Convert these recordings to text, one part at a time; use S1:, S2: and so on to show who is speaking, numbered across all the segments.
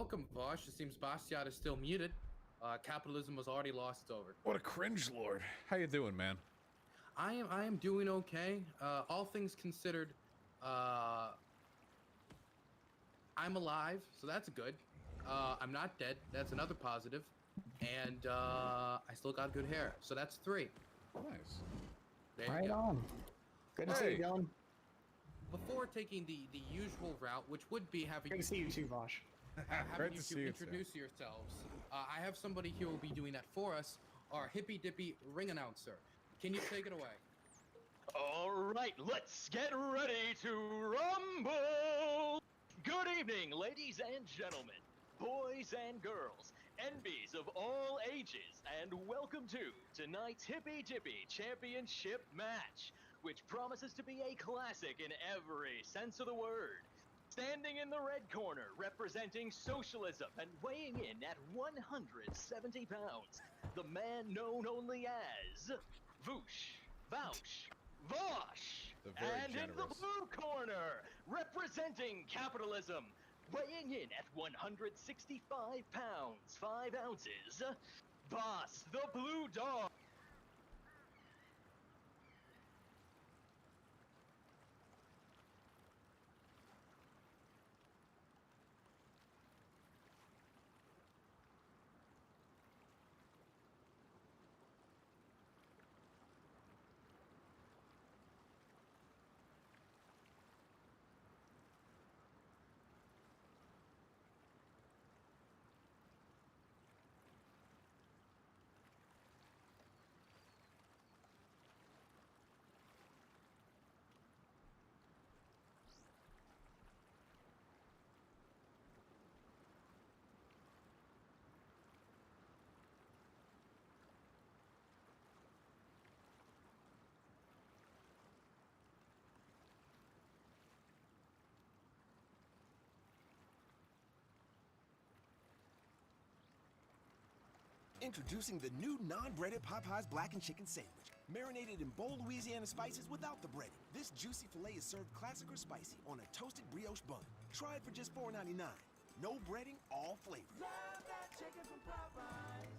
S1: welcome, Vosh. It seems Bastiat is still muted. Capitalism was already lost. It's over.
S2: What a cringe lord. How you doing, man?
S1: I am doing okay. All things considered, I'm alive, so that's good. I'm not dead. That's another positive. And I still got good hair, so that's 3.
S2: Nice.
S1: There you
S3: Right
S1: go.
S3: on. Good to see you, Dylan.
S1: Before taking the usual route, which would be having
S3: Good to see you too, Vosh.
S1: having
S2: Great
S1: you
S2: to
S1: to
S2: see you,
S1: introduce yourselves. I have somebody here who will be doing that for us. Our hippy dippy ring announcer. Can you take it away?
S4: All right, let's get ready to rumble! Good evening, ladies and gentlemen, boys and girls, NBs of all ages, and welcome to tonight's Hippy Dippy Championship match, which promises to be a classic in every sense of the word. Standing in the red corner, representing socialism and weighing in at 170 pounds, the man known only as Voosh, Vouch, Vosh!
S2: The very
S4: And in the
S2: generous.
S4: blue corner, representing capitalism, weighing in at 165 pounds, 5 ounces, Boss the Blue Dog!
S5: Introducing the new non-breaded Popeyes Blackened Chicken Sandwich. Marinated in bold Louisiana spices without the breading. This juicy filet is served classic or spicy on a toasted brioche bun. Try it for just $4.99. No breading, all flavor.
S6: Love that chicken from Popeyes.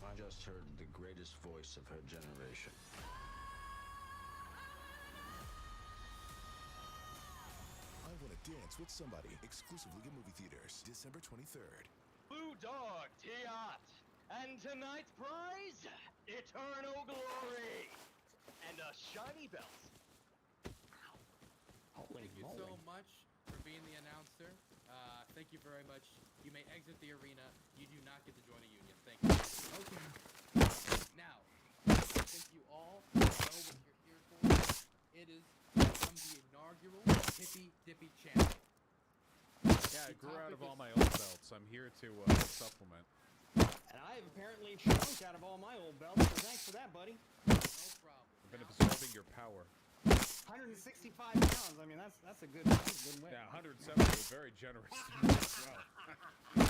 S7: I just heard the greatest voice of her generation.
S8: I Want to Dance with Somebody, exclusively at movie theaters, December 23rd.
S4: Blue Dog Tiat! And tonight's prize? Eternal Glory! And a shiny belt.
S3: Holy
S1: Thank you
S3: moly.
S1: so much for being the announcer. Thank you very much. You may exit the arena. You do not get to join a union. Thank you. Okay. Now, I think you all know what you're here for. It is from the inaugural Hippy Dippy Champion.
S2: Yeah, I grew out of all my old belts. I'm here to supplement.
S9: And I have apparently shrunk out of all my old belts, so thanks for that, buddy.
S1: No problem.
S2: I've been absorbing your power.
S9: 165 pounds. I mean, that's a good win.
S2: Yeah, 170 was very generous to me as well.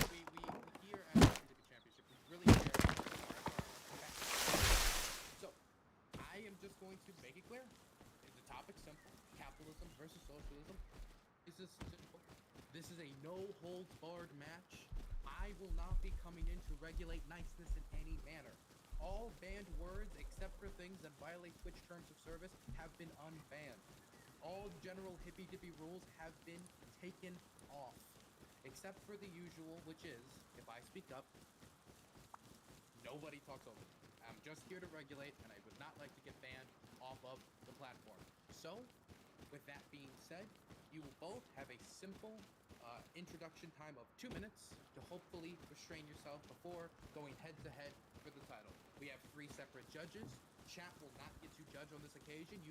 S1: We here at the Hippy Dippy Championship, we really care about our competitors. So, I am just going to make it clear. The topic's simple. Capitalism versus socialism. This is simple. This is a no-holds-barred match. I will not be coming in to regulate niceness in any manner. All banned words, except for things that violate Twitch terms of service, have been unbanned. All general hippy-dippy rules have been taken off. Except for the usual, which is, if I speak up, nobody talks over me. I'm just here to regulate, and I would not like to get banned off of the platform. So, with that being said, you will both have a simple introduction time of 2 minutes to hopefully restrain yourself before going head-to-head for the title. We have 3 separate judges. Chat will not get to judge on this occasion.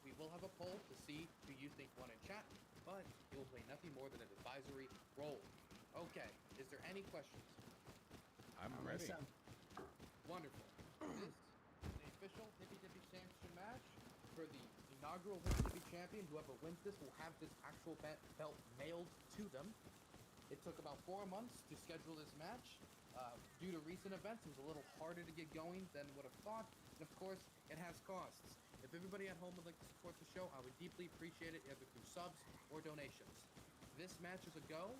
S1: We will have a poll to see who you think won in chat, but it will play nothing more than an advisory role. Okay, is there any questions?
S2: I'm ready.
S1: Wonderful. This is the official Hippy Dippy Championship match for the inaugural Hippy Dippy champion. Whoever wins this will have this actual belt mailed to them. It took about 4 months to schedule this match. Due to recent events, it was a little harder to get going than would have thought. And of course, it has costs. If everybody at home would like to support the show, I would deeply appreciate it, either through subs or donations. this match is a go.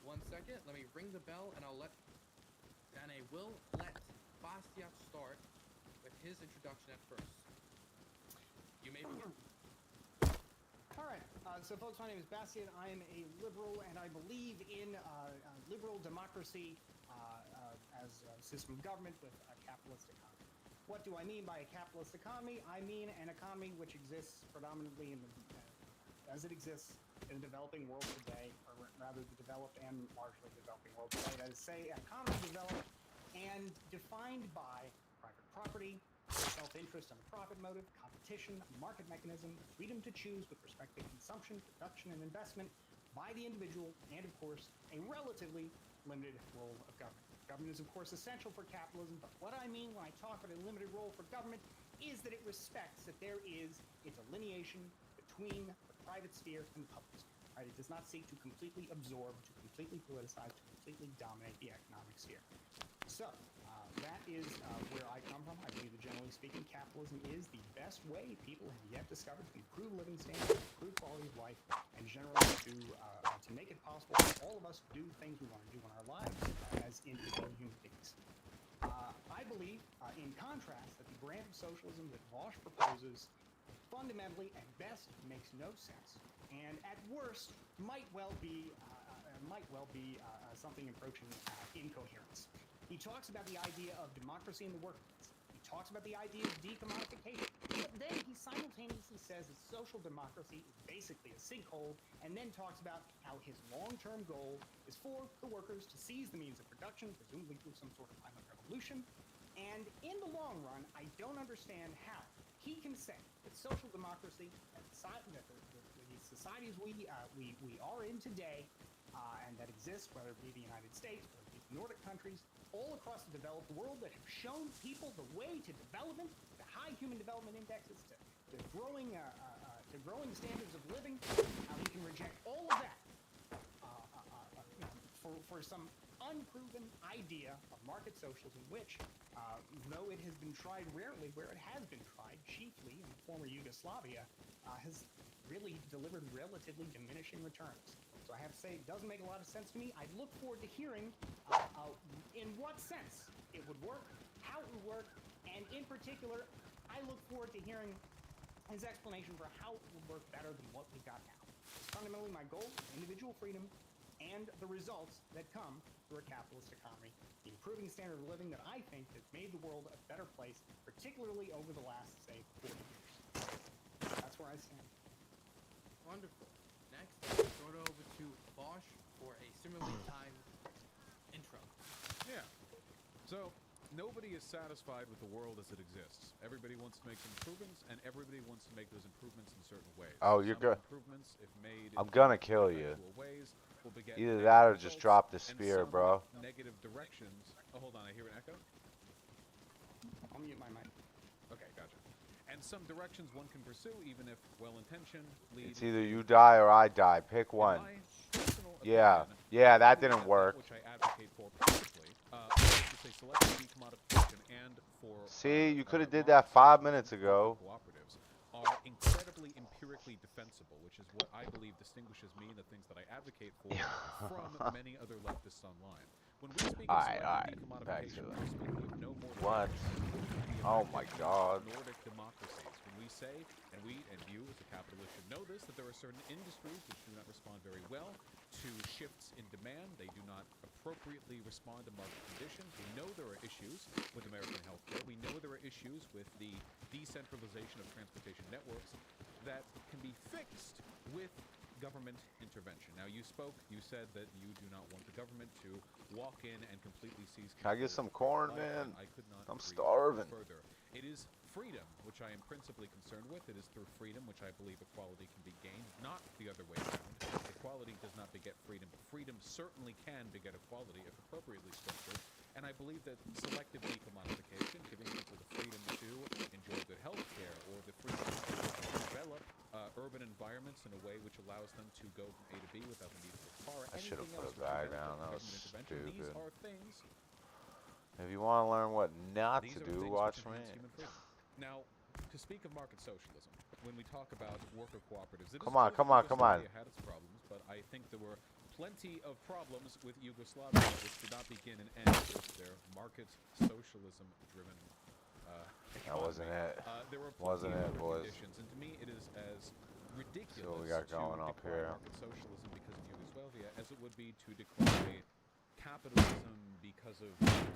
S1: 1 second, let me ring the bell, and I will let Bastiat start with his introduction at first. You may begin.
S9: All right. So, folks, my name is Bastian. I am a liberal, and I believe in liberal democracy as a system of government with a capitalist economy. What do I mean by a capitalist economy? I mean an economy which exists predominantly as it exists in the developing world today, or rather the developed and largely developing world today. That is, say, an economy developed and defined by private property, self-interest and a profit motive, competition, market mechanism, freedom to choose with respect to consumption, production, and investment by the individual, and, of course, a relatively limited role of government. Government is, of course, essential for capitalism, but what I mean when I talk about a limited role for government is that it respects that there is a delineation between the private sphere and the public sphere. Right? It does not seek to completely absorb, to completely politicize, to completely dominate the economic sphere. So, that is where I come from. I believe that, generally speaking, capitalism is the best way people have yet discovered to improve living standards, improve quality of life, and generally to make it possible for all of us to do things we want to do in our lives as individual human beings. I believe, in contrast, that the brand of socialism that Vosh proposes fundamentally, at best, makes no sense, and at worst, might well be something approaching incoherence. He talks about the idea of democracy in the workplace. He talks about the idea of decommodification. But then he simultaneously says that social democracy is basically a sinkhole, and then talks about how his long-term goal is for the workers to seize the means of production, presumably through some sort of violent revolution. And in the long run, I don't understand how he can say that social democracy and the societies we are in today and that exist, whether it be the United States, whether it be the Nordic countries, all across the developed world that have shown people the way to development, to high human development indexes, to growing standards of living, we can reject all of that for some unproven idea of market socialism, which, though it has been tried rarely, where it has been tried, chiefly in the former Yugoslavia, has really delivered relatively diminishing returns. So I have to say, it doesn't make a lot of sense to me. I look forward to hearing in what sense it would work, how it would work, and in particular, I look forward to hearing his explanation for how it would work better than what we've got now. It's fundamentally my goal, individual freedom, and the results that come through a capitalist economy, the improving standard of living that I think has made the world a better place, particularly over the last, say, 40 years. That's where I stand.
S1: Wonderful. Next, I'll throw it over to Bosch for a similarly timed intro.
S2: Yeah. So, nobody is satisfied with the world as it exists. Everybody wants to make improvements, and everybody wants to make those improvements in certain ways.
S10: Oh, you're good.
S2: Improvements, if made
S10: I'm gonna kill you.
S2: ways, will beget
S10: Either that or just
S2: results,
S10: drop the
S2: and
S10: spear,
S2: some
S10: bro.
S2: Negative directions. Oh, hold on. I hear an echo.
S9: I'll mute my mic.
S2: Okay, gotcha. And some directions one can pursue, even if well-intentioned, lead.
S10: It's either you die or I die. Pick one. Yeah. Yeah, that didn't work.
S2: Which I advocate for politically, to say selective decommodification and for.
S10: See, you could have did that 5 minutes ago.
S2: Cooperatives are incredibly empirically defensible, which is what I believe distinguishes me and the things that I advocate for from many other leftists online. When we speak of selective decommodification, we're speaking of no more than
S10: What?
S2: the
S10: Oh my God.
S2: Nordic democracies. When we say, and we and you as a capitalist should know this, that there are certain industries which do not respond very well to shifts in demand. They do not appropriately respond to market conditions. We know there are issues with American healthcare. We know there are issues with the decentralization of transportation networks that can be fixed with government intervention. Now, you said that you do not want the government to walk in and completely seize control.
S10: Can I get some corn,
S2: of
S10: man?
S2: I could not
S10: I'm
S2: agree
S10: starving.
S2: further. It is freedom, which I am principally concerned with. It is through freedom which I believe equality can be gained, not the other way around. Equality does not beget freedom, but freedom certainly can beget equality if appropriately structured. And I believe that selective decommodification, giving people the freedom to enjoy good health care, or the freedom to develop urban environments in a way which allows them to go from A to B without the need for a car.
S10: I should have
S2: anything
S10: put
S2: else
S10: a
S2: which
S10: bag
S2: is
S10: down. That was
S2: government intervention.
S10: stupid.
S2: These are things.
S10: If you want to learn what not
S2: These
S10: to
S2: are
S10: do,
S2: things
S10: watch
S2: which
S10: me.
S2: enhance human freedom. Now, to speak of market socialism, when we talk about worker cooperatives, it is
S10: Come on,
S2: true
S10: come
S2: that
S10: on, come on.
S2: Yugoslavia had its problems, but I think there were plenty of problems with Yugoslavia, which did not begin and end with their market socialism-driven
S10: That wasn't it.
S2: There were
S10: Wasn't
S2: plenty
S10: it,
S2: of
S10: boys?
S2: conditions, and to me, it is as ridiculous
S10: So we got going
S2: to
S10: up
S2: decry
S10: here.
S2: market socialism because of Yugoslavia as it would be to decry capitalism because of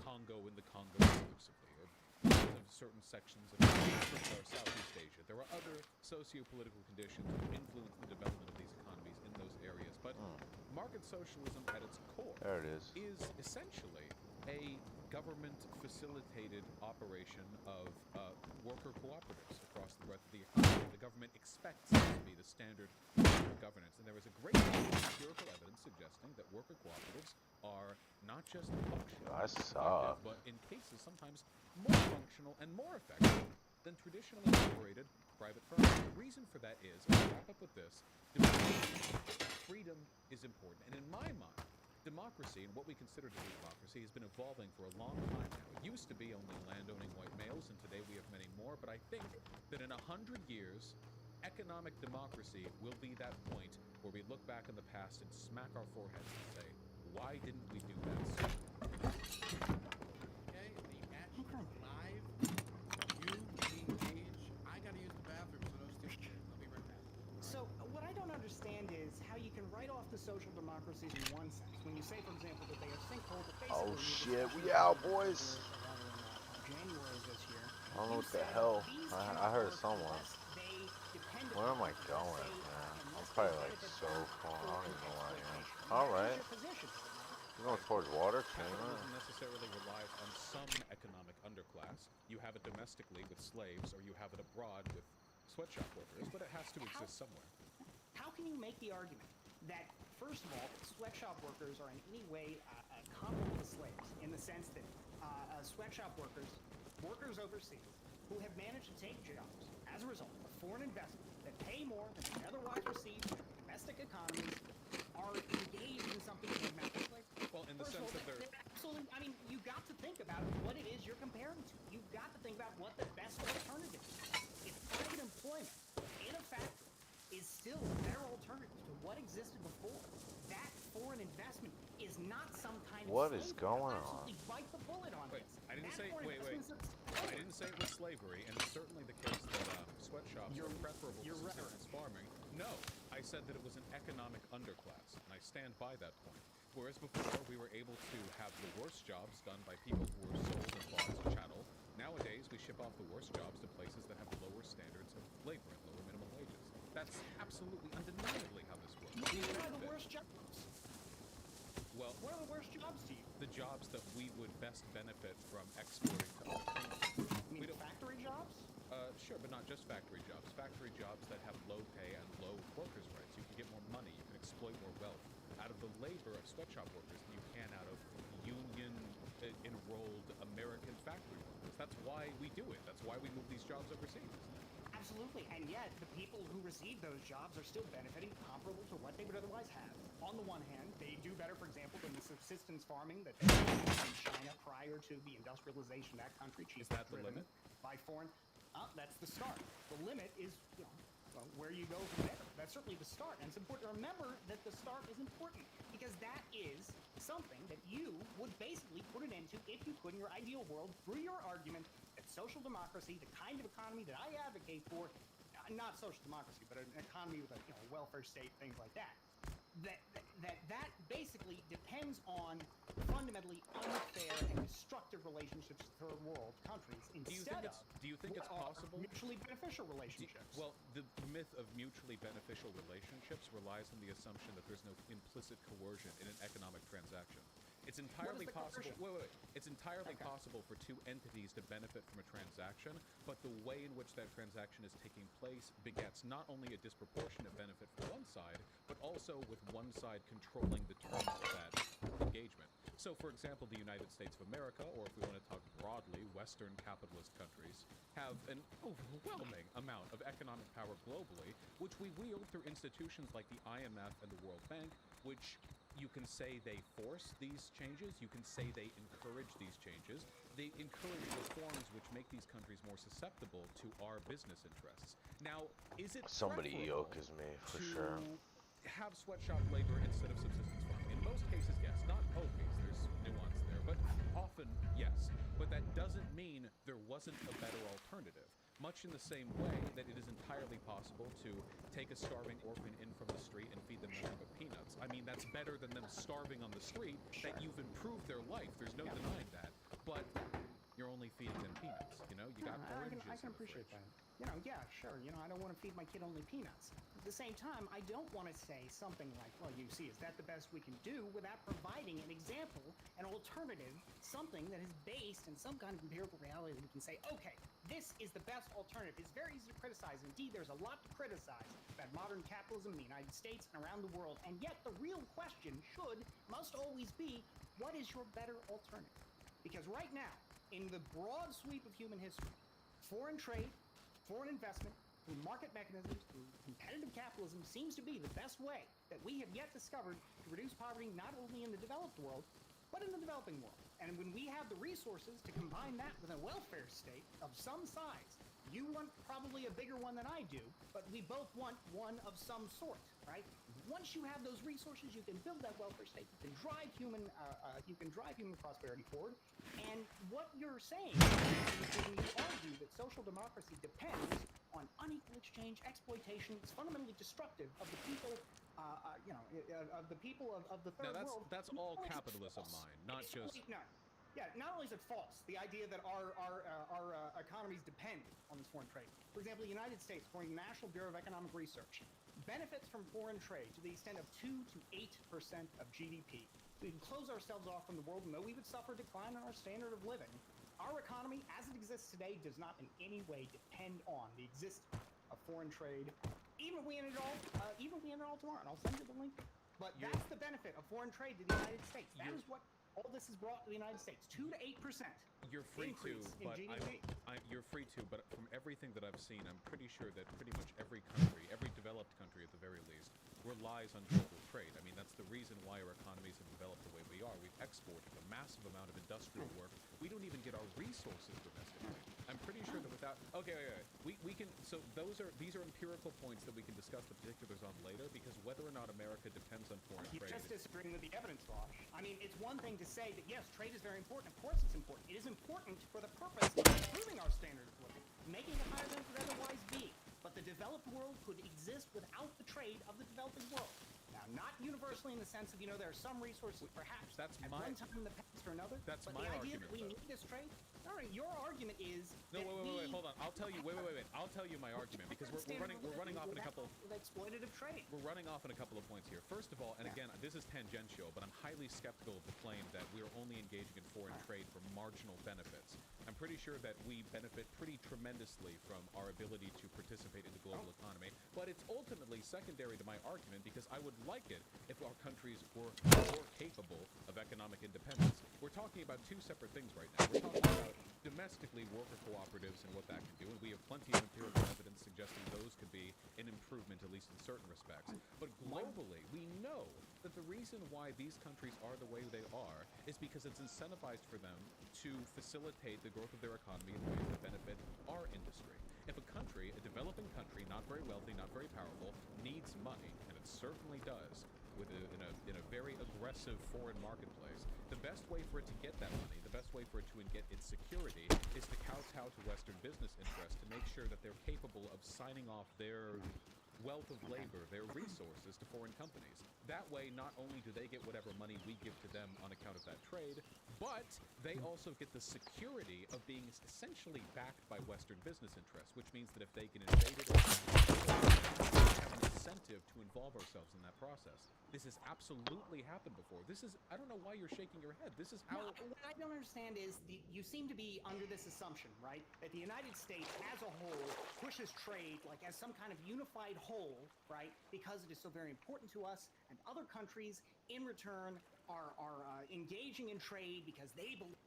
S2: Congo and the Congo exclusively, or because of certain sections of Africa or Southeast Asia. There are other socio-political conditions which influence the development of these economies in those areas, but market socialism at its core
S10: There it is.
S2: essentially a government-facilitated operation of worker cooperatives across the breadth of the economy. The government expects it to be the standard of governance, and there is a great deal of empirical evidence suggesting that worker cooperatives are not just functional,
S10: I
S2: effective,
S10: suck.
S2: but in cases sometimes more functional and more effective than traditionally operated private firms. The reason for that is, and I'll wrap up with this, freedom is important, and in my mind, democracy, and what we consider to be democracy, has been evolving for a long time now. It used to be only land-owning white males, and today we have many more, but I think that in 100 years, economic democracy will be that point where we look back in the past and smack our foreheads and say, why didn't we do that sooner?
S1: Okay, the match is live. You engage. I gotta use the bathroom, so no stupid shit. I'll be right back.
S9: So what I don't understand is how you can write off the social democracies in one sense. When you say, for example, that they are sinkholes, that basically
S10: Oh
S9: you just
S10: shit,
S9: have
S10: we
S9: to
S10: out,
S9: rather
S10: boys.
S9: than, January of this year.
S10: I don't know
S9: You
S10: what the
S9: say
S10: hell.
S9: these
S10: I
S9: cannot
S10: heard
S9: work
S10: someone.
S9: unless they depend
S10: Where am I
S9: upon,
S10: going,
S9: say,
S10: man? I'm
S9: unless they
S10: probably like
S9: benefit
S10: so
S9: from
S10: far. I don't even know where I am.
S9: exploitation.
S10: Alright.
S9: That is your position.
S10: You're going towards water, China?
S2: Capitalism necessarily relies on some economic underclass. You have it domestically with slaves, or you have it abroad with sweatshop workers, but it has to exist somewhere.
S9: How can you make the argument that, first of all, sweatshop workers are in any way comparable to slaves, in the sense that sweatshop workers, workers overseas, who have managed to take jobs as a result of foreign investment that pay more than they otherwise receive from domestic economies, are engaged in something called master slavery?
S2: Well, in the
S9: First of
S2: sense
S9: all,
S2: that they're...
S9: absolutely, I mean, you've got to think about what it is you're comparing to. You've got to think about what the best alternative is. If private employment in a factory is still a better alternative to what existed before, that foreign investment is not some kind of
S10: What
S9: slavery.
S10: is going
S9: I'll
S10: on?
S9: absolutely bite the bullet on
S2: Wait,
S9: this.
S2: I didn't
S9: That
S2: say...
S9: foreign
S2: Wait.
S9: investment is
S2: I didn't say it was slavery, and it's certainly the case that sweatshops are preferable to
S9: you're right.
S2: subsistence farming. No, I said that it was an economic underclass, and I stand by that point. Whereas before, we were able to have the worst jobs done by people who were sold and bought as a chattel. Nowadays, we ship off the worst jobs to places that have lower standards of labor and lower minimum wages. That's absolutely, undeniably how this works.
S9: What do you mean by
S2: benefit.
S9: the worst jobs?
S2: Well,
S9: What are the worst jobs to you?
S2: the jobs that we would best benefit from exporting to other countries.
S9: You
S2: We
S9: mean
S2: don't...
S9: factory jobs?
S2: Sure, but not just factory jobs. Factory jobs that have low pay and low workers' rights. You can get more money. You can exploit more wealth out of the labor of sweatshop workers than you can out of union-enrolled American factory workers. That's why we do it. That's why we move these jobs overseas, isn't it?
S9: Absolutely, and yet the people who receive those jobs are still benefiting comparable to what they would otherwise have. On the one hand, they do better, for example, than the subsistence farming that they did in China prior to the industrialization of that country.
S2: Is that the
S9: driven
S2: limit?
S9: By foreign. That's the start. The limit is, where you go from there. That's certainly the start, and it's important to remember that the start is important because that is something that you would basically put an end to if you could in your ideal world through your argument that social democracy, the kind of economy that I advocate for, not social democracy, but an economy with a welfare state, things like that, that basically depends on fundamentally unfair and destructive relationships with third world countries instead of
S2: Do you think it's possible?
S9: mutually beneficial relationships.
S2: Well, the myth of mutually beneficial relationships relies on the assumption that there's no implicit coercion in an economic transaction. It's entirely
S9: the
S2: possible.
S9: coercion?
S2: Wait. It's entirely possible for two entities to benefit from a transaction, but the way in which that transaction is taking place begets not only a disproportionate benefit for one side, but also with one side controlling the terms of that engagement. So, for example, the United States of America, or if we want to talk broadly, Western capitalist countries, have an overwhelming amount of economic power globally, which we wield through institutions like the IMF and the World Bank, which you can say they force these changes, you can say they encourage these changes, they encourage reforms which make these countries more susceptible to our business interests. Now, is it
S10: Somebody
S2: preferable
S10: yoke is me, for
S2: to
S10: sure.
S2: have sweatshop labor instead of subsistence farming? In most cases, yes. Not always. There's nuance there, but often, yes. But that doesn't mean there wasn't a better alternative. Much in the same way that it is entirely possible to take a starving orphan in from the street and feed them nothing but peanuts. I mean, that's better than them starving on the street, that you've improved their life. There's no denying that. But you're only feeding them peanuts, you know? You got oranges
S9: I can
S2: in the
S9: appreciate
S2: fridge.
S9: that. You know, yeah, sure. You know, I don't want to feed my kid only peanuts. At the same time, I don't want to say something like, well, you see, is that the best we can do, without providing an example, an alternative, something that is based in some kind of empirical reality that we can say, okay, this is the best alternative. It's very easy to criticize. Indeed, there's a lot to criticize about modern capitalism in the United States and around the world. And yet the real question must always be, what is your better alternative? Because right now, in the broad sweep of human history, foreign trade, foreign investment, through market mechanisms, through competitive capitalism, seems to be the best way that we have yet discovered to reduce poverty not only in the developed world, but in the developing world. And when we have the resources to combine that with a welfare state of some size, you want probably a bigger one than I do, but we both want one of some sort, right? Once you have those resources, you can build that welfare state. You can drive human prosperity forward. And what you're saying is when you argue that social democracy depends on unequal exchange, exploitation, it's fundamentally destructive of the people. Of the people of the third
S2: Now,
S9: world.
S2: that's all capitalism, mine, not just...
S9: No. Yeah, not only is it false, the idea that our economies depend on this foreign trade. For example, the United States, according to the National Bureau of Economic Research, benefits from foreign trade to the extent of 2 to 8% of GDP. We can close ourselves off from the world, and though we would suffer a decline in our standard of living, our economy, as it exists today, does not in any way depend on the existence of foreign trade. Even if we end it all tomorrow, and I'll send you the link. But that's the benefit of foreign trade to the United States. That is what all this has brought to the United States. 2 to 8%.
S2: You're free to, but
S9: GDP.
S2: you're free to, but from everything that I've seen, I'm pretty sure that pretty much every country, every developed country at the very least, relies on global trade. I mean, that's the reason why our economies have developed the way we are. We've exported a massive amount of industrial work. We don't even get our resources domestically. I'm pretty sure that without... Okay, we can... So these are empirical points that we can discuss the particulars on later, because whether or not America depends on foreign
S9: You're
S2: trade...
S9: just disagreeing with the evidence, Raj. I mean, it's one thing to say that, yes, trade is very important. Of course it's important. It is important for the purpose of improving our standard of living, making it higher than it would otherwise be. But the developed world could exist without the trade of the developing world. Now, not universally in the sense of, you know, there are some resources perhaps
S2: That's
S9: at one time in the past or another.
S2: That's
S9: but
S2: my
S9: the idea
S2: argument,
S9: that we
S2: though.
S9: need this trade... All right, your argument is...
S2: No,
S9: that
S2: wait,
S9: we
S2: hold on. I'll tell you, wait. I'll tell you my argument, because we're running off in a couple...
S9: With exploitative trade.
S2: We're running off in a couple of points here. First of all, and again, this is tangential, but I'm highly skeptical of the claim that we're only engaging in foreign trade for marginal benefits. I'm pretty sure that we benefit pretty tremendously from our ability to participate in the global economy, but it's ultimately secondary to my argument, because I would like it if our countries were more capable of economic independence. We're talking about two separate things right now. We're talking about domestically worker cooperatives and what that can do, and we have plenty of empirical evidence suggesting those could be an improvement, at least in certain respects. But globally, we know that the reason why these countries are the way they are is because it's incentivized for them to facilitate the growth of their economy in ways that benefit our industry. If a country, a developing country, not very wealthy, not very powerful, needs money, and it certainly does, in a very aggressive foreign marketplace, the best way for it to get that money, the best way for it to get its security, is to kowtow to Western business interests to make sure that they're capable of signing off their wealth of labor, their resources to foreign companies. That way, not only do they get whatever money we give to them on account of that trade, but they also get the security of being essentially backed by Western business interests, which means that if they can invade it, we have an incentive to involve ourselves in that process. This has absolutely happened before. This is, I don't know why you're shaking your head. This is how...
S9: No, what I don't understand is you seem to be under this assumption, right? That the United States as a whole pushes trade like as some kind of unified whole, right? Because it is so very important to us, and other countries in return are engaging in trade because they believe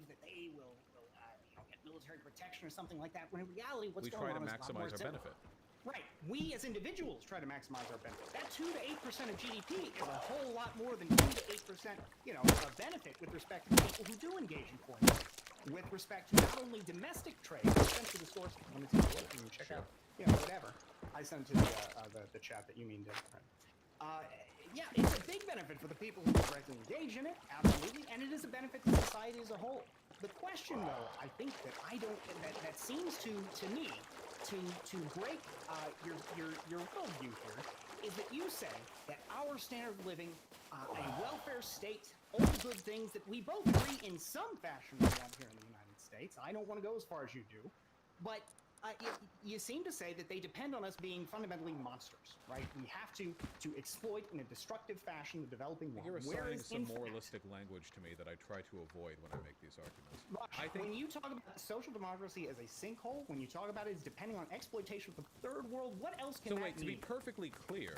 S9: believe that they will get military protection or something like that. When in reality, what's
S2: We
S9: going
S2: try to
S9: on is a lot more
S2: maximize our
S9: simple.
S2: benefit.
S9: Right. We as individuals try to maximize our benefit. That 2 to 8% of GDP is a whole lot more than 2 to 8%, of benefit with respect to people who do engage in foreign trade. With respect to not only domestic trade, I sent to the source. Let me take a look and check out. Whatever. I sent to the chat that you mean to. Yeah, it's a big benefit for the people who directly engage in it, absolutely, and it is a benefit to society as a whole. The question, though, I think that seems to me to break your worldview here is that you say that our standard of living, a welfare state, all the good things that we both agree in some fashion we want here in the United States. I don't want to go as far as you do, but you seem to say that they depend on us being fundamentally monsters, right? We have to exploit in a destructive fashion the developing world.
S2: You're
S9: Whereas,
S2: assigning some
S9: in fact,
S2: moralistic language to me that I try to avoid when I make these arguments.
S9: Rush, when you talk about social democracy as a sinkhole, when you talk about it as depending on exploitation of the third world, what else can
S2: So
S9: that
S2: wait, to be
S9: mean?
S2: perfectly clear,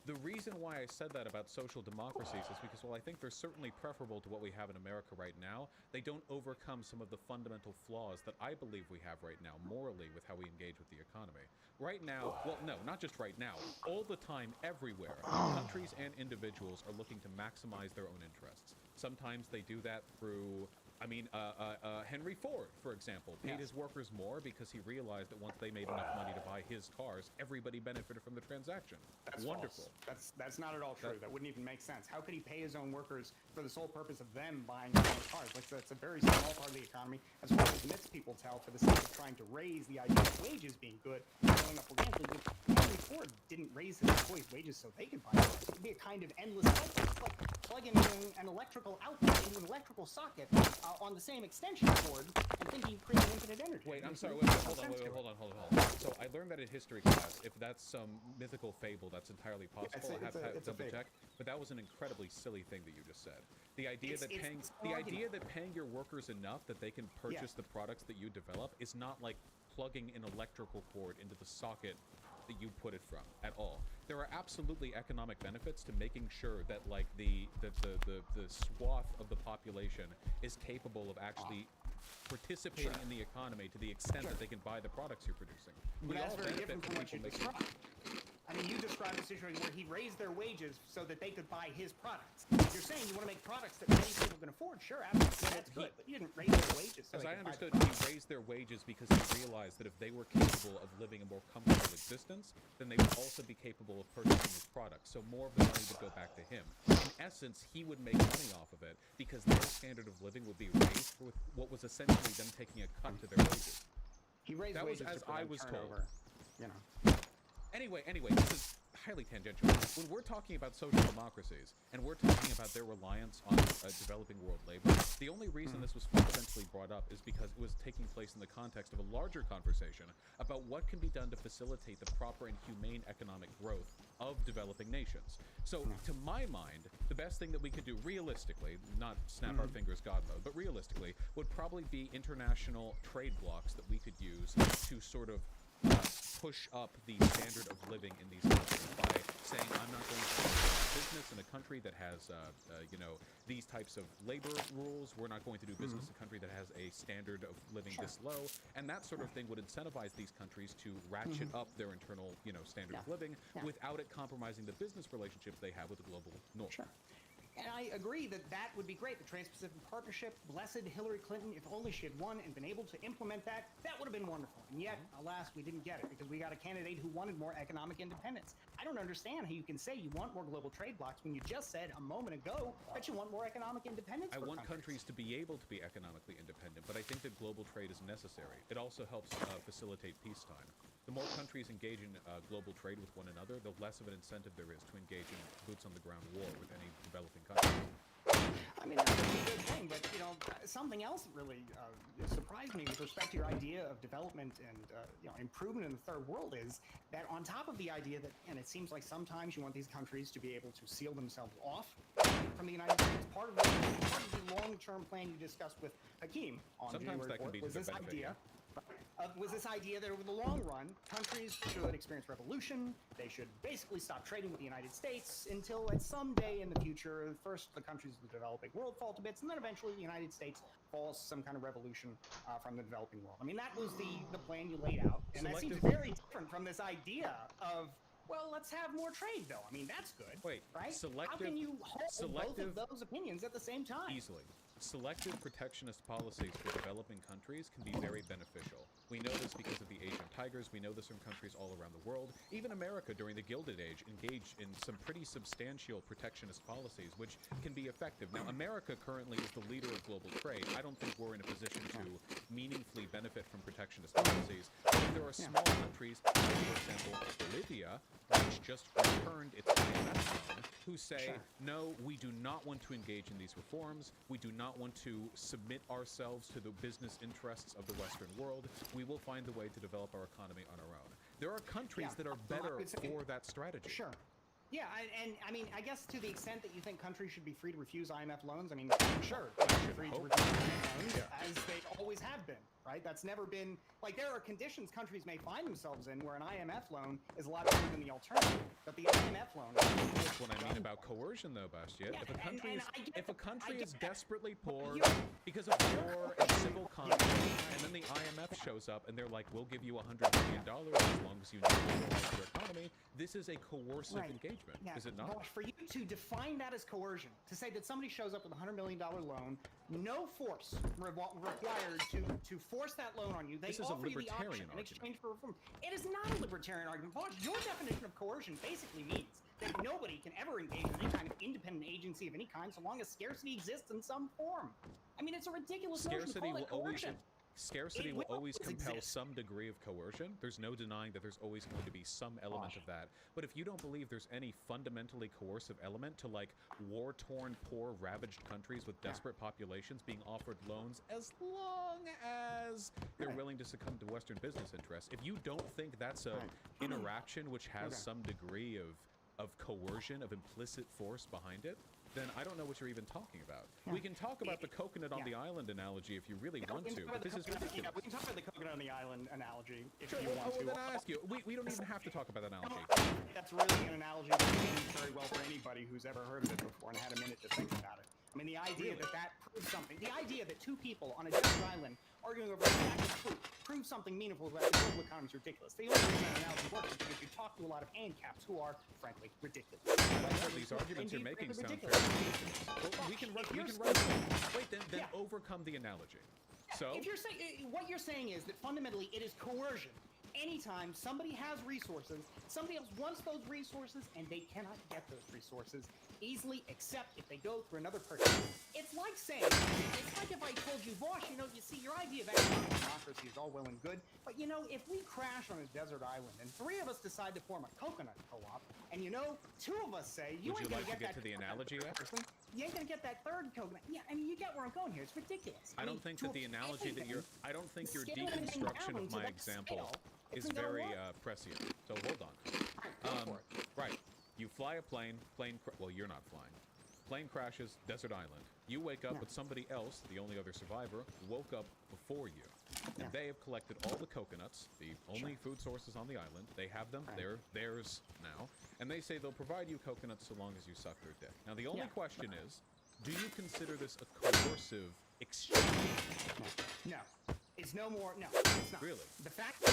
S2: the reason why I said that about social democracies is because, while I think they're certainly preferable to what we have in America right now, they don't overcome some of the fundamental flaws that I believe we have right now, morally, with how we engage with the economy. Right now, well, no, not just right now, all the time, everywhere, countries and individuals are looking to maximize their own interests. Sometimes they do that through... Henry Ford, for example, paid his workers more because he realized that once they made enough money to buy his cars, everybody benefited from the transaction.
S9: That's
S2: wonderful.
S9: False. That's not at all true. That wouldn't even make sense. How could he pay his own workers for the sole purpose of them buying his own cars? Like, that's a very small part of the economy, as far as myths people tell, for the sake of trying to raise the idea of wages being good, going up organically. But Henry Ford didn't raise his employees' wages so they could buy cars. It would be a kind of endless cycle. It's like plugging in an electrical outlet into an electrical socket on the same extension cord and thinking you create infinite energy.
S2: Wait, I'm
S9: Makes
S2: sorry.
S9: no
S2: Hold
S9: sense to it.
S2: on. So I learned that in history class. If that's some mythical fable, that's entirely possible.
S9: it's a-
S2: I have to
S9: it's a
S2: double
S9: fable.
S2: check. But that was an incredibly silly thing that you just said. The idea
S9: It's-
S2: that
S9: it's
S2: paying
S9: a small argument.
S2: your workers enough that they can purchase the products that you develop is not like plugging an electrical cord into the socket that you put it from at all. There are absolutely economic benefits to making sure that like the swath of the population is capable of actually participating in the economy to the extent that they can buy the products you're producing.
S9: But
S2: We
S9: that's
S2: all
S9: very
S2: benefit
S9: different
S2: from
S9: from what you
S2: people making.
S9: described. I mean, you described a situation where he raised their wages so that they could buy his products. You're saying you want to make products that many people can afford. Sure, absolutely, that's good. But you didn't raise their wages. So
S2: As
S9: they
S2: I
S9: could buy the
S2: understood,
S9: products.
S2: he raised their wages because he realized that if they were capable of living a more comfortable existence, then they would also be capable of purchasing his products. So more of the money would go back to him. In essence, he would make money off of it because their standard of living would be raised with what was essentially them taking a cut to their wages.
S9: He raised
S2: That was
S9: wages
S2: as
S9: to prevent
S2: I was told.
S9: turnover, You know.
S2: Anyway, this is highly tangential. When we're talking about social democracies, and we're talking about their reliance on developing world labor, the only reason this was fundamentally brought up is because it was taking place in the context of a larger conversation about what can be done to facilitate the proper and humane economic growth of developing nations. So, to my mind, the best thing that we could do realistically, not snap our fingers God mode, but realistically, would probably be international trade blocks that we could use to sort of push up the standard of living in these countries by saying, I'm not going to do business in a country that has, these types of labor rules. We're not going to do business in a country that has a standard of living this low. And that sort of thing would incentivize these countries to ratchet up their internal, standard of living without it compromising the business relationships they have with the global north.
S9: Sure. And I agree that that would be great. The Trans-Pacific Partnership, blessed Hillary Clinton, if only she had won and been able to implement that, that would have been wonderful. And yet, alas, we didn't get it because we got a candidate who wanted more economic independence. I don't understand how you can say you want more global trade blocks when you just said a moment ago that you want more economic independence.
S2: I want countries to be able to be economically independent, but I think that global trade is necessary. It also helps facilitate peacetime. The more countries engage in global trade with one another, the less of an incentive there is to engage in boots-on-the-ground war with any developing country.
S9: I mean, that's a good thing, but, something else that really surprised me with respect to your idea of development and, improvement in the third world is that on top of the idea that, and it seems like sometimes you want these countries to be able to seal themselves off from the United States, part of the long-term plan you discussed with Hakeem on
S2: Sometimes
S9: January
S2: that can
S9: 4th
S2: be to
S9: was
S2: their
S9: this
S2: benefit,
S9: idea. Was this idea that over the long run, countries should experience revolution, they should basically stop trading with the United States until at some day in the future, first the countries of the developing world fall to bits, and then eventually the United States falls some kind of revolution from the developing world. I mean, that was the plan you laid out, and that seems very different from this idea of, well, let's have more trade, though. I mean, that's good.
S2: Wait,
S9: right? How
S2: selective-
S9: can you hold both
S2: selective-
S9: of those opinions at the same time?
S2: Easily. Selective protectionist policies for developing countries can be very beneficial. We know this because of the Asian tigers. We know this from countries all around the world. Even America during the Gilded Age engaged in some pretty substantial protectionist policies, which can be effective. Now, America currently is the leader of global trade. I don't think we're in a position to meaningfully benefit from protectionist policies. But there are small countries, like, for example, Bolivia, which just returned its IMF loan, who say, no, we do not want to engage in these reforms. We do not want to submit ourselves to the business interests of the Western world. We will find a way to develop our economy on our own. There are countries that are better for that strategy.
S9: Sure. Yeah, and I mean, I guess to the extent that you think countries should be free to refuse IMF loans, I mean, sure, they should be free to refuse IMF loans, as they always have been, right? That's never been, like, there are conditions countries may find themselves in where an IMF loan is a lot better than the alternative, but the IMF loan...
S2: That's what I mean about coercion, though, Bastien.
S9: Yeah,
S2: if a country is desperately poor because of war and civil conflict, and then the IMF shows up and they're like, we'll give you $100 million as long as you normalize your economy, this is a coercive engagement, is it not?
S9: Gosh, for you to define that as coercion, to say that somebody shows up with a $100 million loan, no force required to force that loan on you. They
S2: This is a
S9: offer you the
S2: libertarian
S9: option in exchange for reform. It is not a libertarian argument. Bosch, your definition of coercion basically means that nobody can ever engage in any kind of independent agency of any kind so long as scarcity exists in some form. I mean, it's a ridiculous notion to call it coercion.
S2: Scarcity will always compel some degree of coercion. There's no denying that there's always going to be some element of that. But if you don't believe there's any fundamentally coercive element to, like, war-torn, poor, ravaged countries with desperate populations being offered loans as long as they're willing to succumb to Western business interests, if you don't think that's a interaction which has some degree of coercion, of implicit force behind it, then I don't know what you're even talking about. We can talk about the coconut on the island analogy if you really want to, but this is ridiculous.
S9: We can talk about the coconut on the island analogy if you
S2: Well,
S9: want to.
S2: then I ask you, we don't even have to talk about that analogy.
S9: That's really an analogy that works very well for anybody who's ever heard of it before and had a minute to think about it. I mean, the idea that proves something. The idea that two people on a desert island arguing over a sack of fruit proves something meaningful about the global economy is ridiculous. The only reason that analogy works is because you talk to a lot of ANCAPs who are, frankly, ridiculous.
S2: These arguments you're making sound fairly ridiculous. Well, we can run. Wait, then overcome the analogy. So
S9: if you're saying what you're saying is that fundamentally it is coercion. Anytime somebody has resources, somebody else wants those resources, and they cannot get those resources easily, except if they go through another person. It's like saying, it's like if I told you, Bosch, you know, you see, your idea of economic democracy is all well and good, but you know, if we crash on a desert island and three of us decide to form a coconut co-op, and you know, two of us say,
S2: would you like to get to the analogy yet?
S9: You ain't gonna get that third coconut. Yeah, I mean, you get where I'm going here. It's ridiculous.
S2: I don't think that the analogy that you're. I don't think your deconstruction of my example is very prescient. So hold on. Right. You fly a plane. Well, you're not flying. Plane crashes. Desert island. You wake up, but somebody else, the only other survivor, woke up before you. And they have collected all the coconuts, the only food sources on the island. They have them. They're theirs now. And they say they'll provide you coconuts so long as you suck their dick. Now, the only question is, do you consider this a coercive exchange?
S9: No. It's no more. No, it's not.
S2: Really?
S9: The fact that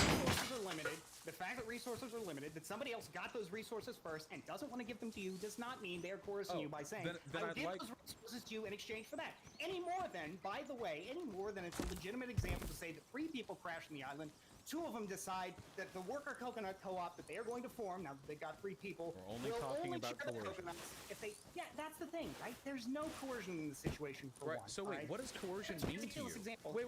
S9: resources are limited, that somebody else got those resources first and doesn't want to give them to you, does not mean they're coercing you by saying,
S2: then
S9: I'll give those resources to you in exchange for that. Any more than, by the way, it's a legitimate example to say that three people crash on the island. Two of them decide that the worker coconut co-op that they are going to form, now that they got three people,
S2: we're only talking about coercion.
S9: If they, that's the thing, right? There's no coercion in the situation for one.
S2: So wait, what does coercion mean to you? Wait.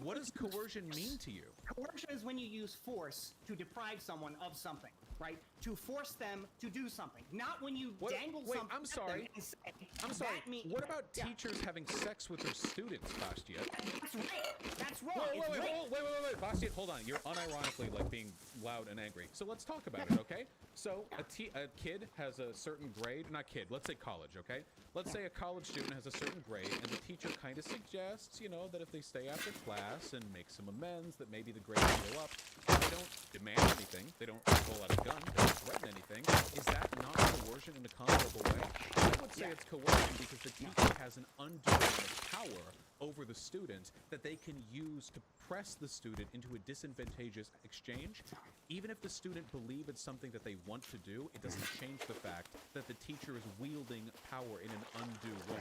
S2: What does coercion mean to you?
S9: Coercion is when you use force to deprive someone of something. right? To force them to do something, not when you dangle
S2: wait,
S9: something.
S2: I'm
S9: at
S2: sorry.
S9: them and say,
S2: I'm sorry.
S9: "That mean-"
S2: What about
S9: Yeah.
S2: teachers having sex with their students, Bastiat?
S9: That's rape. That's wrong.
S2: Whoa,
S9: It's rape.
S2: wait, Bastiat, hold on. You're unironically like being loud and angry. So let's talk about it, okay? So a kid has a certain grade, not kid, let's say college, okay? Let's say a college student has a certain grade, and the teacher kind of suggests, you know, that if they stay after class and make some amends, that maybe the grade will go up. They don't demand anything. They don't pull out a gun. They don't threaten anything. Is that not coercion in a comparable way? I would say it's coercion because the teacher has an undue amount of power over the student that they can use to press the student into a disadvantageous exchange. Even if the student believes it's something that they want to do, it doesn't change the fact that the teacher is wielding power in an undue way.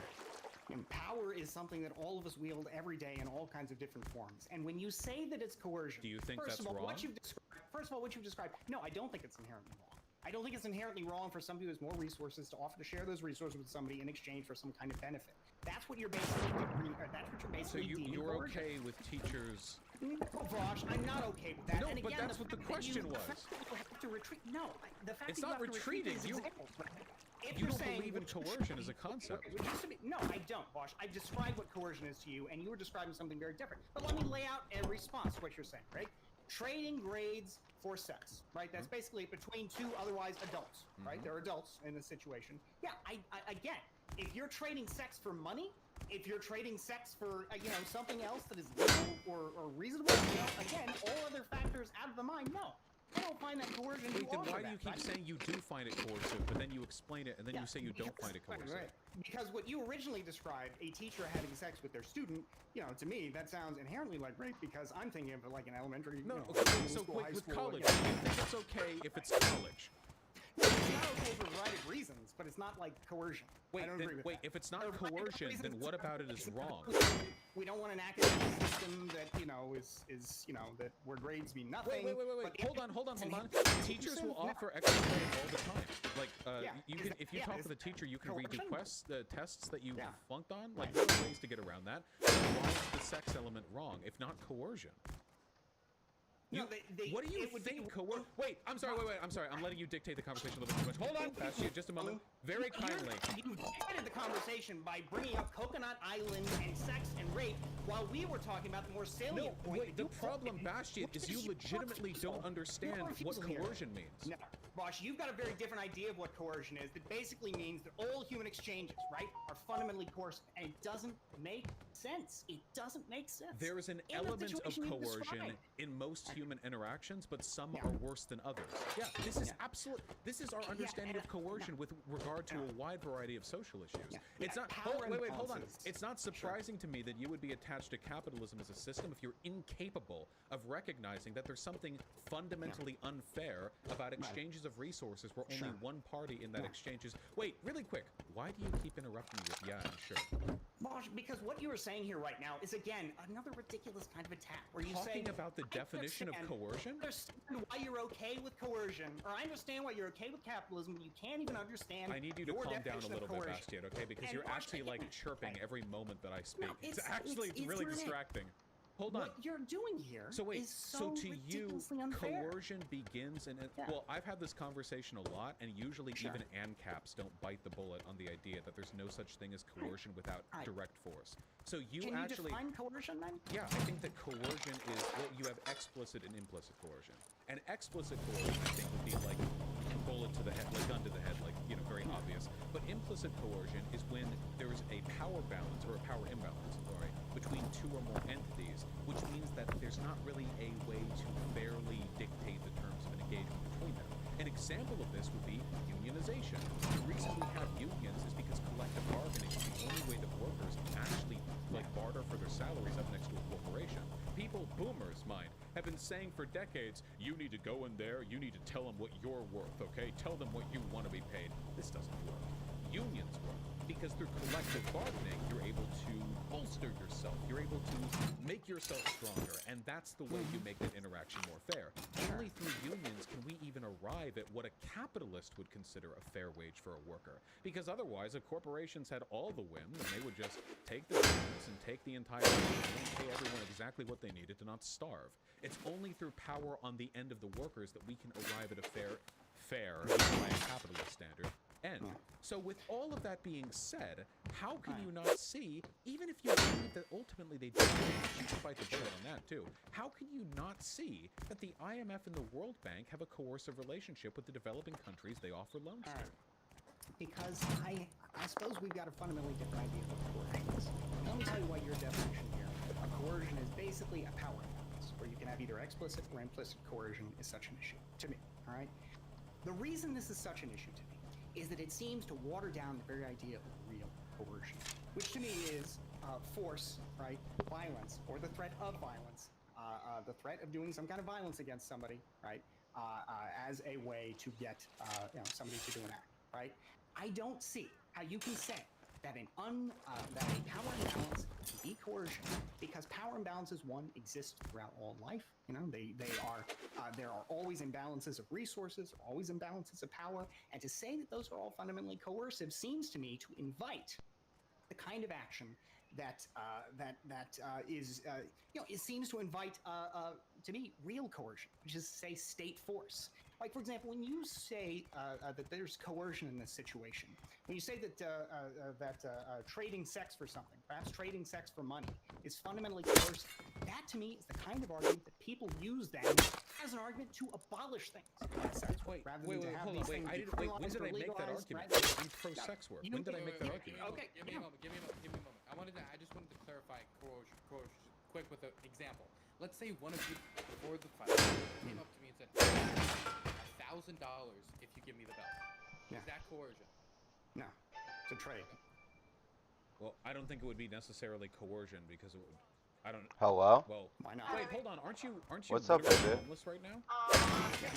S9: And power is something that all of us wield every day in all kinds of different forms. And when you say that it's coercion,
S2: Do you think
S9: first
S2: that's
S9: of all,
S2: wrong?
S9: what you've described, no, I don't think it's inherently wrong. I don't think it's inherently wrong for somebody who has more resources to offer to share those resources with somebody in exchange for some kind of benefit. That's what you're basically
S2: So
S9: deeming
S2: you're
S9: coercion.
S2: okay with teachers?
S9: No, Vosh, I'm not okay with that.
S2: No,
S9: and
S2: but
S9: again,
S2: that's what the
S9: fact that
S2: question
S9: the
S2: was.
S9: fact that you have to retreat. No, the fact
S2: It's
S9: that you
S2: not
S9: have to retreat
S2: retreating.
S9: is
S2: You-
S9: examples, right? If
S2: You
S9: you're
S2: don't
S9: saying
S2: believe in
S9: what
S2: coercion as a
S9: used to be-
S2: concept.
S9: what used to be- No, I don't, Bosch. I've described what coercion is to you, and you were describing something very different. But let me lay out a response to what you're saying, right? Trading grades for sex, right? That's basically between two otherwise adults, right? They're adults in this situation. Yeah, I again, if you're trading sex for money, if you're trading sex for something else that is legal or reasonable, again, all other factors out of the mind, no. I don't find that coercion.
S2: Wait, then
S9: offer
S2: why do
S9: that,
S2: you keep
S9: right?
S2: saying you do find it coercive, but then you explain it, and then
S9: Yeah,
S2: you say you don't
S9: because-
S2: find it
S9: right,
S2: coercive?
S9: right. Because what you originally described, a teacher having sex with their student, to me, that sounds inherently like rape because I'm thinking of like an elementary,
S2: No,
S9: middle
S2: okay, so
S9: school,
S2: wait,
S9: high
S2: with
S9: school,
S2: college,
S9: yeah.
S2: do you think it's okay if it's college?
S9: No, it's not okay for a variety of reasons, but it's not like coercion.
S2: Wait,
S9: I don't
S2: then,
S9: agree with
S2: wait,
S9: that.
S2: if it's not
S9: For a variety of
S2: coercion, then
S9: reasons,
S2: what about it is wrong?
S9: We don't want an academic system that is that where grades mean nothing.
S2: Wait.
S9: but
S2: Hold on.
S9: it's
S2: Teachers will
S9: no.
S2: offer extra credit all the time. Like,
S9: Yeah,
S2: you
S9: is
S2: can,
S9: that-
S2: if you
S9: yeah,
S2: talk
S9: is
S2: to the teacher, you can redo
S9: coercion?
S2: tests that you
S9: Yeah.
S2: flunked on. Like, there are ways to get around that. Why is the sex element wrong, if not coercion?
S9: No,
S2: What do you
S9: it would be-
S2: think Wait, I'm sorry, I'm sorry. I'm letting you dictate the conversation a little bit too much. Hold on, Bastiat, just a moment. Very kindly.
S9: You dictated the conversation by bringing up Coconut Island and sex and rape while we were talking about the more salient
S2: No,
S9: point.
S2: wait,
S9: that
S2: the
S9: you
S2: problem,
S9: wanted,
S2: Bastiat,
S9: which
S2: is you legitimately don't understand what
S9: refusal here.
S2: coercion means.
S9: No, Bosch, you've got a very different idea of what coercion is. That basically means that all human exchanges, right, are fundamentally coercive, and it doesn't make sense. It doesn't make sense.
S2: There is an
S9: In the
S2: element of
S9: situation you
S2: coercion
S9: described.
S2: in most human interactions, but some
S9: Yeah.
S2: are worse than others. Yeah, this is
S9: Yeah.
S2: This is our understanding of coercion with regard to a wide variety of social issues.
S9: Yeah.
S2: It's
S9: Yeah,
S2: not.
S9: power
S2: Wait, hold on.
S9: imbalances.
S2: It's not surprising to me that you would be attached to capitalism as a system if you're incapable of recognizing that there's something fundamentally unfair about exchanges of resources where only one party in that exchange is. Wait, really quick. Why do you keep interrupting me with yeah and sure?
S9: Bosch, because what you are saying here right now is again another ridiculous kind of attack where you say
S2: Talking about the
S9: "I
S2: definition of
S9: understand-
S2: coercion?
S9: I understand why you're okay with coercion, or I understand why you're okay with capitalism. You can't even understand.
S2: I need you to
S9: your
S2: calm down a
S9: definition of
S2: little bit,
S9: coercion.
S2: Bastiat, okay? Because
S9: And
S2: you're
S9: Bosch,
S2: actually like
S9: again,
S2: chirping
S9: right.
S2: every moment that I speak.
S9: No,
S2: it's
S9: it's-
S2: actually
S9: it's
S2: really
S9: not it.
S2: distracting. Hold on.
S9: What you're doing here
S2: So wait,
S9: is so
S2: to you,
S9: ridiculously unfair.
S2: coercion begins and
S9: Yeah.
S2: well, I've had this conversation a lot, and usually
S9: Sure.
S2: even ANCAPs don't bite the bullet on the idea that there's no such thing as coercion without
S9: Right.
S2: direct force. So you
S9: Can
S2: actually,
S9: you define coercion then?
S2: yeah, I think that coercion is well, you have explicit and implicit coercion, and explicit coercion I think would be like bullet to the head, like gun to the head, like very obvious. But implicit coercion is when there is a power balance or a power imbalance, sorry, between two or more entities, which means that there's not really a way to fairly dictate the terms of an engagement between them. An example of this would be unionization. The reason we have unions is because collective bargaining is the only way that workers can actually barter for their salaries up next to a corporation. People, boomers, mind, have been saying for decades, you need to go in there, you need to tell them what you're worth, okay? Tell them what you want to be paid. This doesn't work. Unions work because through collective bargaining, you're able to bolster yourself. You're able to make yourself stronger, and that's the way you make that interaction more fair. Only through unions can we even arrive at what a capitalist would consider a fair wage for a worker. Because otherwise, if corporations had all the whim, then they would just take the business and take the entire thing and pay everyone exactly what they needed to not starve. It's only through power on the end of the workers that we can arrive at a fair fair by a capitalist standard end. So with all of that being said, how can you not see, even if you believe that ultimately they do, you can fight the bullet on that too, how can you not see that the IMF and the World Bank have a coercive relationship with the developing countries they offer loans to?
S9: Because I suppose we've got a fundamentally different idea of what coercion is. Let me tell you what your definition here. A coercion is basically a power imbalance, where you can have either explicit or implicit coercion is such an issue, to me, all right? The reason this is such an issue to me is that it seems to water down the very idea of real coercion, which to me is force, right, violence, or the threat of violence, the threat of doing some kind of violence against somebody, right, as a way to get somebody to do an act, right? I don't see how you can say that that a power imbalance can be coercion, because power imbalances, one, exist throughout all life. You know, they are there are always imbalances of resources, always imbalances of power, and to say that those are all fundamentally coercive seems to me to invite the kind of action that is it seems to invite to me real coercion, which is, say, state force. Like, for example, when you say that there's coercion in this situation, when you say that trading sex for something, perhaps trading sex for money, is fundamentally coercive, that to me is the kind of argument that people use then as an argument to abolish things.
S2: Wait,
S9: rather
S2: ait,
S9: than to have
S2: hold on,
S9: these
S2: wait,
S9: things
S2: when did I make that
S9: decriminalized,
S2: argument?
S9: right?
S2: I'm pro-sex work. When did I make that argument?
S9: Okay,
S1: Give me a moment. Give me a moment. I just wanted to clarify coercion quick with an example. Let's say one of you before the fight came up to me and said, $1,000 if you give me the belt.
S9: Yeah.
S1: Is that coercion?
S9: No, it's a trade.
S2: Well, I don't think it would be necessarily coercion because it would. I don't.
S10: Hello?
S2: Well,
S9: why not?
S2: Wait, hold on. Aren't you?
S10: What's up,
S2: literally
S10: Bidget?
S2: homeless right now?
S9: I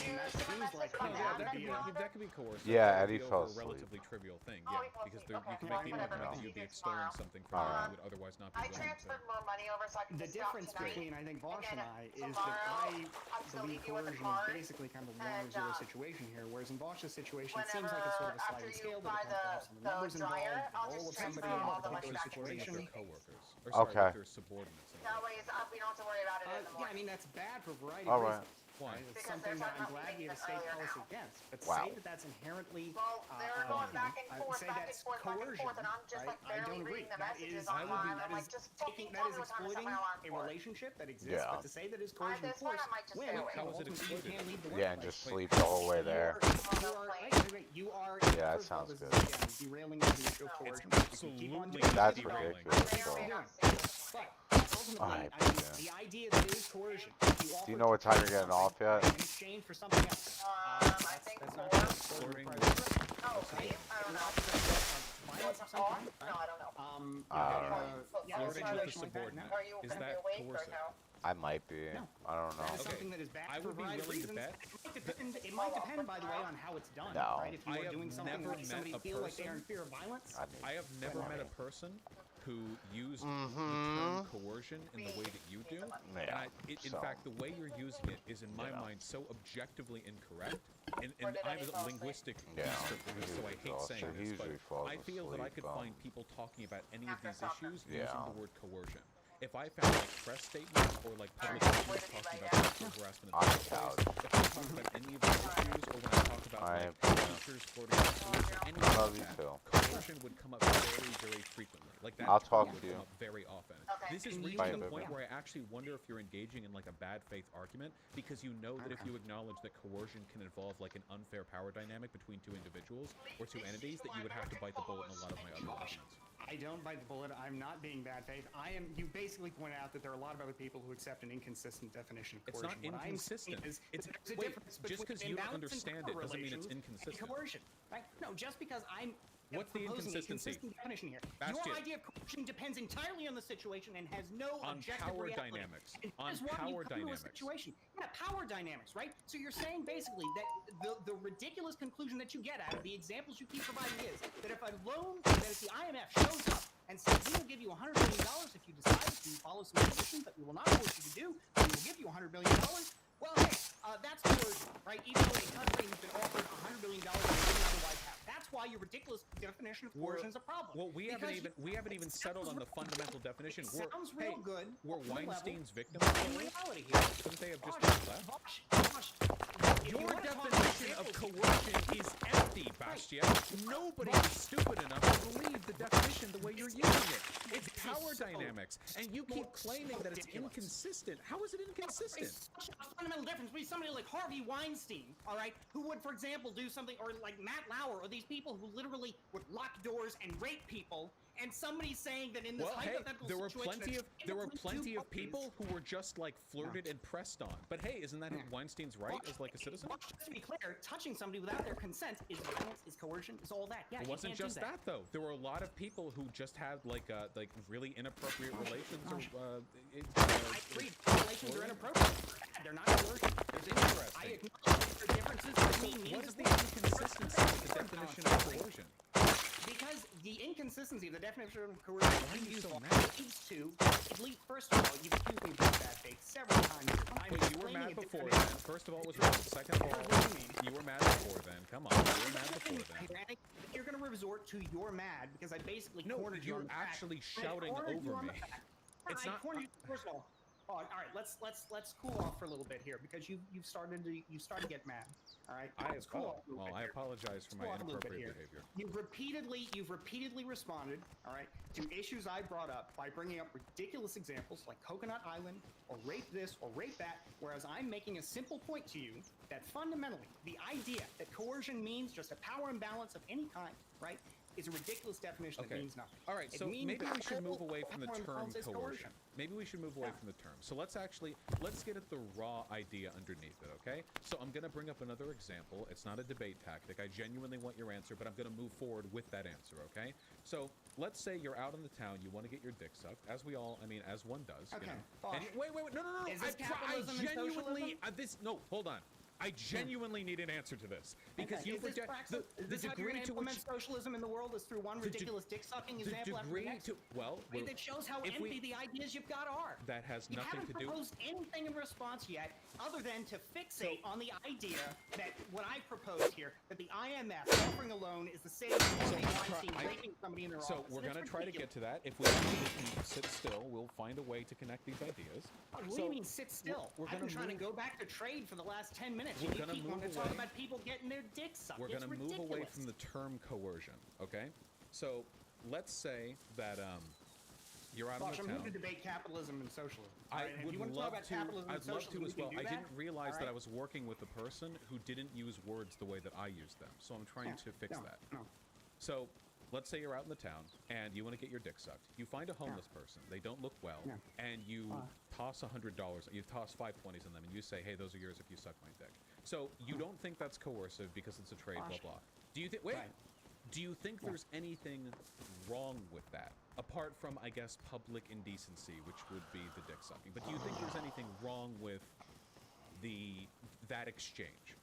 S9: mean, that seems like
S2: No, that could be coercive.
S10: Yeah,
S2: That would
S10: Eddie
S2: be
S10: fell
S2: over a
S10: asleep.
S2: relatively trivial thing.
S6: Oh,
S2: Yeah,
S6: he fell
S2: because
S6: asleep.
S2: you can
S6: Okay.
S2: make the
S6: Whatever.
S2: argument that you'd be extolling something from
S10: Alright.
S2: what you would otherwise not be
S6: I
S2: willing to.
S6: transferred more money over so I can
S9: The
S6: just stop
S9: difference
S6: tonight.
S9: between, I think, Vosh and I is that
S6: tomorrow,
S9: I
S6: I'm still
S9: believe
S6: leaving you with a
S9: coercion
S6: card,
S9: is basically kind of a
S6: and,
S9: 1 or 0 situation here, whereas in Vosh's situation, it seems
S6: Whenever
S9: like it's sort of a
S6: after
S9: sliding
S6: you
S9: scale,
S6: buy
S9: that depends on some
S6: the
S9: numbers
S6: dryer,
S9: involved,
S6: I'll
S9: the role
S6: just
S9: of somebody
S6: transfer
S9: in a
S6: all the money
S9: particular
S6: back to you.
S9: situation.
S2: Their coworkers, or sorry,
S10: Okay.
S2: their subordinates. in a
S6: That
S2: way.
S6: way, we don't have to worry about it in the
S9: Yeah, I
S6: morning.
S9: mean, that's bad for a variety
S10: All
S9: of
S10: right.
S9: reasons.
S2: Why?
S9: Right? It's
S6: Because
S9: something
S6: they're
S9: that I'm
S6: talking about
S9: glad we
S6: leaving
S9: have a state
S6: earlier
S9: policy
S6: now.
S9: against. But to
S10: Wow.
S9: say that that's inherently
S6: Well, they're going back and forth,
S9: say
S6: back and
S9: that's
S6: forth,
S9: coercion,
S6: and I'm just
S9: right?
S6: like
S9: I
S6: barely
S9: don't agree.
S6: reading the
S9: That
S6: messages
S9: is,
S6: online. I'm
S9: that
S6: like,
S9: is
S6: just
S9: taking,
S6: fucking
S9: that
S6: tell
S9: is
S6: me what time to set
S9: exploiting
S6: my alarm
S9: a
S6: for.
S9: relationship that exists.
S10: Yeah.
S9: But to say that is coercion
S6: this one
S9: force,
S6: I might just
S9: wait,
S6: stay away.
S2: How is it
S9: ultimately you
S2: exploited?
S9: can't leave the
S10: Yeah, and
S9: workplace.
S10: just sleep the whole way there.
S9: You are.
S10: Yeah, that
S9: first of all,
S10: sounds
S9: this is,
S10: good.
S9: again, derailing the issue of coercion.
S2: It's
S9: You keep on
S2: absolutely
S9: doing
S10: That's
S9: it,
S2: derailing.
S10: ridiculous.
S6: I may or may
S9: Yeah.
S6: not see it.
S9: But ultimately,
S10: Alright,
S9: I mean,
S10: yeah.
S9: the idea that it is coercion. You
S10: Do you
S9: offer
S10: know what
S9: to
S10: time
S9: do
S10: you're getting
S9: something,
S10: off yet?
S9: right, in exchange for something else.
S6: I think
S9: that's not
S6: four.
S2: According-
S6: Oh, see? I don't know.
S9: Violence of some
S6: Off?
S9: kind,
S6: No,
S9: right?
S6: I don't know.
S9: Yeah, a
S2: Flirting with the
S9: situation like that.
S2: subordinate.
S6: Are you
S2: Is
S6: gonna be
S2: that
S6: awake or
S2: coercive?
S6: no?
S10: I might be.
S9: No.
S10: I don't
S9: That is
S10: know.
S9: something that is bad
S2: I
S9: for a
S2: would be
S9: variety of
S2: willing to
S9: reasons.
S2: bet
S9: It might depend, by the way, on how it's done.
S10: No.
S9: Right? If you
S2: I
S9: are
S2: have
S9: doing something
S2: never
S9: that makes somebody
S2: met a
S9: feel like they are
S2: person-
S9: in fear of violence.
S10: I mean,
S2: I have never met a person who used the
S10: Mm-hmm.
S2: term coercion in the way that you do.
S10: Yeah,
S2: In
S10: so.
S2: fact, the way you're using it is, in my
S10: Yeah.
S2: mind, so objectively incorrect. And
S6: Or did
S2: I'm
S6: Eddie
S2: a
S6: fall asleep?
S2: linguistic
S10: Yeah,
S2: descriptivist, so I
S10: he
S2: hate
S10: falls
S2: saying
S10: asleep. He
S2: this,
S10: usually
S2: but
S10: falls
S2: I feel that I
S10: asleep,
S2: could find people talking about any of
S6: After
S2: these
S6: soccer.
S2: issues
S10: Yeah.
S2: using the word coercion. If I found like press statements or like public
S6: Alright,
S2: statements
S6: where did he
S2: talking
S6: lay
S2: about
S6: down?
S2: sexual harassment
S10: On
S2: in the
S10: the couch.
S2: workplace, if I talk about any of these issues, or when I talk about
S10: I
S2: like
S10: am-
S2: teachers flirting with students, or anything
S10: Love
S2: like
S10: you
S2: that,
S10: too.
S2: coercion would come up very, very frequently. Like that
S10: I'll
S2: term
S10: talk
S2: would
S10: to you.
S2: come up very often.
S6: Okay.
S2: This is
S9: Can
S2: reaching
S10: Bye,
S2: a
S10: baby.
S2: point where I actually wonder if you're engaging in like a bad faith argument, because you know that if you acknowledge that coercion can involve like an unfair power dynamic between two individuals or two entities, that you would have to bite the bullet in a lot of my other arguments.
S9: I don't bite the bullet. I'm not being bad faith. You basically pointed out that there are a lot of other people who accept an inconsistent definition of
S2: It's
S9: coercion.
S2: not
S9: What I'm saying
S2: inconsistent.
S9: is
S2: It's
S9: that there's a
S2: wait,
S9: difference
S2: just
S9: between
S2: because you don't
S9: imbalance and
S2: understand
S9: power
S2: it doesn't mean it's
S9: relations
S2: inconsistent.
S9: and coercion, right? No, just because I'm
S2: What's the
S9: proposing
S2: inconsistency?
S9: a consistent definition here.
S2: Bastian.
S9: Your idea of coercion depends entirely on the situation and has no
S2: On
S9: objective
S2: power
S9: reality.
S2: dynamics.
S9: And
S2: On
S9: here's why you
S2: power
S9: come to a
S2: dynamics.
S9: situation. Yeah, power dynamics, right? So you're saying basically that the ridiculous conclusion that you get out of the examples you keep providing is that if the IMF shows up and says, we will give you $100 million if you decide to follow some conditions that we will not force you to do, but we will give you $100 million. Well, hey, that's coercion, right? Even though a country has been offered $100 million they didn't otherwise have. That's why your ridiculous definition of coercion is a problem.
S2: Well, we haven't even
S9: it
S2: settled on
S9: sounds
S2: the fundamental definition.
S9: It sounds real good.
S2: Were
S9: on one level,
S2: Weinstein's victims
S9: but in
S2: killers?
S9: reality here,
S2: Couldn't they have just
S9: Vosh,
S2: been left?
S9: Vosh, if
S2: Your
S9: you wanna talk
S2: definition of
S9: examples-
S2: coercion is empty, Bastia. Nobody is stupid enough to believe the definition the way you're using it. It's power dynamics, and you keep claiming that it's inconsistent. How is it inconsistent?
S9: It's such a fundamental difference between somebody like Harvey Weinstein, all right, who would, for example, do something, or like Matt Lauer, or these people who literally would lock doors and rape people, and somebody saying that in this
S2: Well, hey,
S9: hypothetical
S2: there were
S9: situation,
S2: plenty of people who were just like flirted and pressed on. But hey, isn't that Weinstein's right as like a citizen?
S9: Well, just to be clear, touching somebody without their consent is violence, is coercion, is all that. Yeah,
S2: It
S9: you
S2: wasn't
S9: can't do
S2: just that though. There were a lot of people who just had like really inappropriate relations. Or,
S9: I agree. Relations are inappropriate. They're not coercion. There's
S2: Interesting.
S9: I acknowledge there are differences between means
S2: What is
S9: of
S2: the
S9: force.
S2: inconsistency with the definition of coercion?
S9: Because the inconsistency of the definition of coercion
S2: Why are you
S9: leads
S2: so
S9: to,
S2: mad?
S9: first of all, you've accused me of bad faith several times. I'm
S2: Wait, you were
S9: explaining
S2: mad
S9: a
S2: before
S9: different-
S2: then. First of all, it was wrong. Second of all, you were mad before then. Come on, you were mad before then.
S9: You're going to resort to you're mad because I basically
S2: No,
S9: cornered you
S2: you're
S9: on the fact.
S2: actually
S9: I
S2: shouting
S9: cornered you
S2: over
S9: on the
S2: me.
S9: fact.
S2: It's
S9: I
S2: not-
S9: cornered you. First of all, right, let's cool off for a little bit here because you've started to get mad. All right, Let's cool off a little bit
S2: I
S9: here.
S2: apologize for my
S9: Cool off a little bit
S2: inappropriate
S9: here.
S2: behavior.
S9: You've repeatedly responded, all right, to issues I brought up by bringing up ridiculous examples like Coconut Island or rape this or rape that, whereas I'm making a simple point to you that fundamentally the idea that coercion means just a power imbalance of any kind, right, is a ridiculous definition that
S2: Okay.
S9: means nothing.
S2: All right,
S9: It
S2: so
S9: means
S2: maybe
S9: that
S2: we should move
S9: all
S2: away from the
S9: power
S2: term
S9: imbalance is
S2: coercion. Maybe we should move away
S9: Yeah.
S2: from the term. So let's get at the raw idea underneath it, okay? So I'm going to bring up another example. It's not a debate tactic. I genuinely want your answer, but I'm going to move forward with that answer, okay? So let's say you're out in the town, you want to get your dick sucked, as we all, I mean, as one does,
S9: Okay.
S2: you know.
S9: Bosh.
S2: And wait, no.
S9: Is this
S2: I
S9: capitalism and
S2: genuinely,
S9: socialism?
S2: no, hold on. I genuinely need an answer to this because
S9: Okay.
S2: you
S9: Is this
S2: project
S9: praxis? Is this how you're
S2: degree
S9: going to
S2: to
S9: implement
S2: which
S9: socialism in the world is through one
S2: the de-
S9: ridiculous dick sucking
S2: the
S9: example after the
S2: degree
S9: next?
S2: to well,
S9: Wait, that shows how
S2: if we-
S9: empty the ideas you've got are.
S2: that has
S9: You
S2: nothing
S9: haven't
S2: to do.
S9: proposed anything in response yet, other than to fixate on the idea that what I proposed here, that the IMF offering a loan is the same as Harvey Weinstein raping somebody in their
S2: So
S9: office.
S2: we're
S9: And
S2: going to
S9: it's
S2: try to
S9: ridiculous.
S2: get to that. If we can sit still, we'll find a way to connect these ideas.
S9: What do
S2: So
S9: you mean sit still?
S2: we're
S9: I've
S2: gonna
S9: been trying
S2: move-
S9: to go back to trade for the last 10 minutes.
S2: We're
S9: You
S2: gonna
S9: keep
S2: move
S9: wanting to talk
S2: away.
S9: about people getting their dick sucked.
S2: We're
S9: It's
S2: going to move away
S9: ridiculous.
S2: from the term coercion, okay? So let's say that you're out
S9: Bosh,
S2: on
S9: I'm
S2: the
S9: here to
S2: town.
S9: debate capitalism and socialism.
S2: I
S9: Alright, and if
S2: would
S9: you want to talk
S2: love
S9: about
S2: to.
S9: capitalism and
S2: I'd love
S9: socialism,
S2: to as
S9: we
S2: well.
S9: can do
S2: I didn't
S9: that.
S2: realize that I
S9: Alright?
S2: was working with a person who didn't use words the way that I used them. So I'm trying
S9: Yeah,
S2: to fix
S9: no,
S2: that.
S9: no.
S2: So let's say you're out in the town and you want to get your dick sucked. You find a homeless person. They don't look well,
S9: Yeah.
S2: and you toss $100. You toss 5 20s in them, and you say, "Hey, those are yours if you suck my dick." So you don't think that's coercive because it's a trade, blah
S9: Bosh.
S2: blah. Do you think? Wait.
S9: Right.
S2: Do you think there's anything wrong with that? Apart from, I guess, public indecency, which would be the dick sucking. But do you think there's anything wrong with that exchange?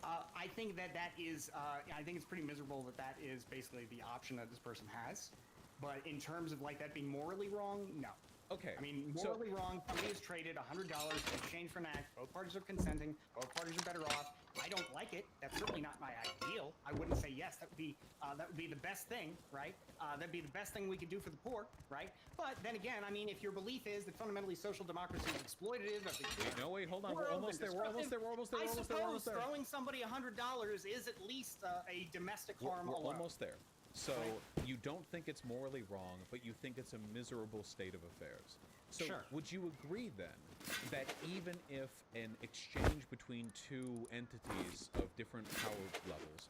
S9: I think that is. I think it's pretty miserable that is basically the option that this person has. But in terms of like that being morally wrong, no.
S2: Okay.
S9: I mean,
S2: so-
S9: morally wrong. Somebody has traded $100 in exchange for an act. Both parties are consenting. Both parties are better off. I don't like it. That's certainly not my ideal. I wouldn't say yes. That would be the best thing, right? That'd be the best thing we could do for the poor, right? But then again, I mean, if your belief is that fundamentally social democracy is exploitative of the
S2: Wait, hold on. We're
S9: world
S2: almost
S9: and
S2: there. We're almost there. We're almost there.
S9: I
S2: We're almost there. We're
S9: suppose
S2: almost there.
S9: throwing somebody $100 is at least a domestic
S2: We're
S9: harm alone.
S2: almost there. So you don't think it's morally wrong, but you think it's a miserable state of affairs. So
S9: Sure.
S2: would you agree then that even if an exchange between two entities of different power levels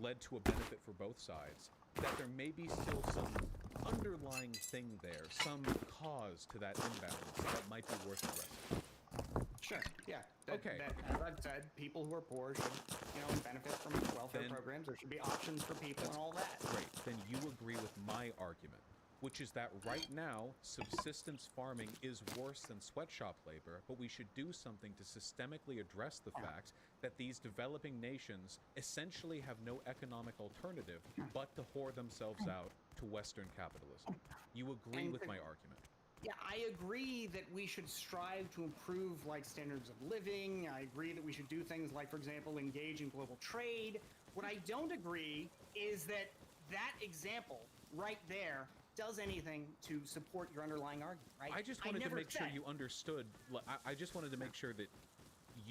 S2: led to a benefit for both sides, that there may be still some underlying thing there, some cause to that imbalance that might be worth addressing?
S9: Sure. Yeah.
S2: Okay.
S9: As I've said, people who are poor should, benefit from welfare
S2: Then-
S9: programs. There should be options for people and all that.
S2: Great. Then you agree with my argument, which is that right now, subsistence farming is worse than sweatshop labor, but we should do something to systemically address the fact that these developing nations essentially have no economic alternative but to whore themselves out to Western capitalism. You agree with my argument?
S9: Yeah, I agree that we should strive to improve like standards of living. I agree that we should do things like, for example, engage in global trade. What I don't agree is that that example right there does anything to support your underlying argument, right?
S2: I just wanted to
S9: never
S2: make sure
S9: said-
S2: you understood. I just wanted to make sure that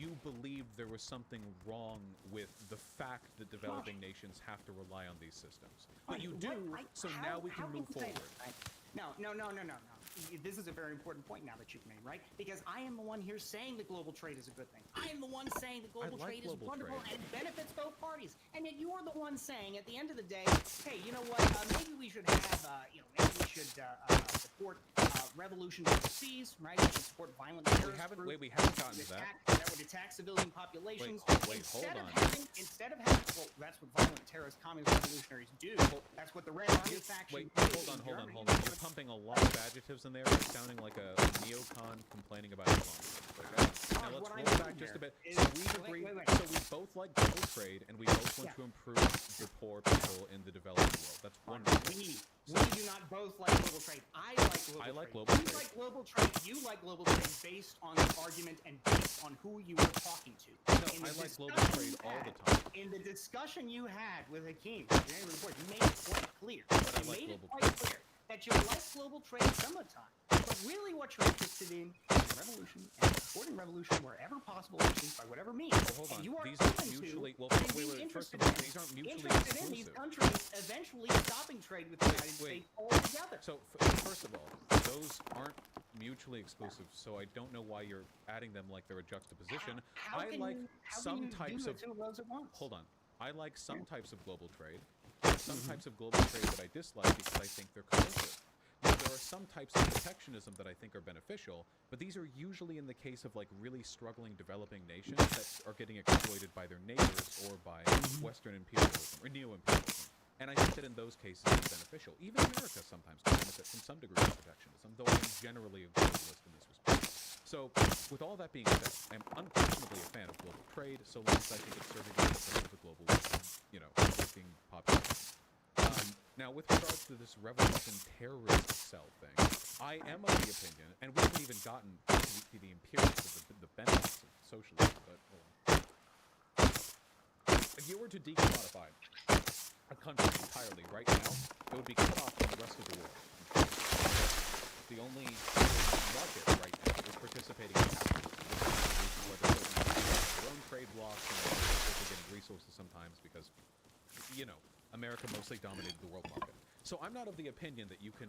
S2: you believed there was something wrong with the fact that developing nations have to rely on these systems. But you do, so now we can move forward.
S9: No. This is a very important point now that you've made, right? Because I am the one here saying that global trade is a good thing. I am the one saying that global trade is wonderful and benefits both parties. And yet you're the one saying at the end of the day, hey, you know what? Maybe we should have, maybe we should support revolution overseas, right? We should support violent terrorist groups.
S2: We haven't gotten to that.
S9: That would attack civilian populations.
S2: Hold on.
S9: Instead of having, well, that's what violent terrorist communist revolutionaries do. That's what the Red Army faction
S2: Hold on. You're pumping a lot of adjectives in there. You're sounding like a neocon complaining about Islam. Okay? Now let's roll back just a bit. So we agree. So we both like global trade, and we both want to improve the poor people in the developing world. That's wonderful.
S9: We do not both like global trade. I like global trade. You like global trade. You like global trade based on the argument and based on who you were talking to.
S2: No, I like global trade all the time.
S9: In the discussion you had with Hakeem, you made it quite clear. You made it quite clear that you like global trade some of the time. But really what you're interested in is revolution and supporting revolution wherever possible, by whatever means.
S2: Well, hold on.
S9: And you are
S2: These aren't mutually. Well, wait. First of all, these aren't mutually exclusive.
S9: In these countries eventually stopping trade with the United States altogether.
S2: So, first of all, those aren't mutually exclusive, so I don't know why you're adding them like they're a juxtaposition. I like some types of. Hold on. I like some types of global trade. Some types of global trade that I dislike because I think they're coercive. Now, there are some types of protectionism that I think are beneficial, but these are usually in the case of like really struggling developing nations that are getting exploited by their neighbors or by Western imperialism or neo-imperialism. And I think that in those cases it's beneficial. Even America sometimes can benefit from some degree of protectionism, though I'm generally a globalist in this respect. So, with all that being said, I'm unquestionably a fan of global trade, so long as I think it's serving the purpose of the global, working population. Now, with regards to this revolution terrorist cell thing, I am of the opinion, and we haven't even gotten to the empirics of the benefits of socialism, but if you were to decommodify a country entirely right now, it would be cut off from the rest of the world. The only market right now is participating in capitalism, whether it's their own trade blocks, they're getting resources sometimes because, America mostly dominated the world market. So I'm not of the opinion that you can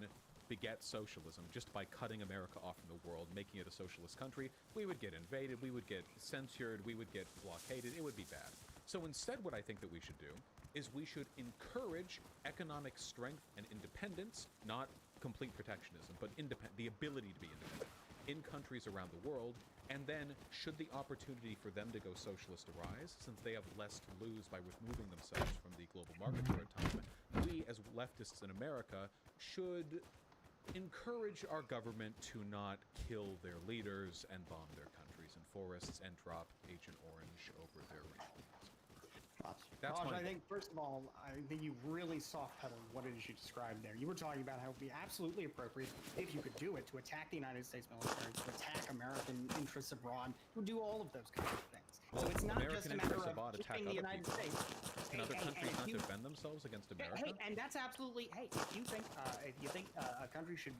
S2: beget socialism just by cutting America off from the world, making it a socialist country. We would get invaded, we would get censored, we would get blockaded, it would be bad. So instead what I think that we should do is we should encourage economic strength and independence, not complete protectionism, but the ability to be independent in countries around the world, and then should the opportunity for them to go socialist arise, since they have less to lose by removing themselves from the global market for a time, we as leftists in America should encourage our government to not kill their leaders and bomb their countries and forests and drop Agent Orange over their regimes. That's
S9: I think, first of all, I think you really soft-pedaled what it is you described there. You were talking about how it would be absolutely appropriate, if you could do it, to attack the United States military, to attack American interests abroad, to do all of those kinds of things.
S2: Well,
S9: so it's not
S2: American
S9: just a matter
S2: interests
S9: of
S2: abroad attack
S9: keeping the
S2: other
S9: United
S2: people.
S9: States.
S2: Can other countries not defend themselves against America?
S9: Hey, and that's absolutely, if you think a country should,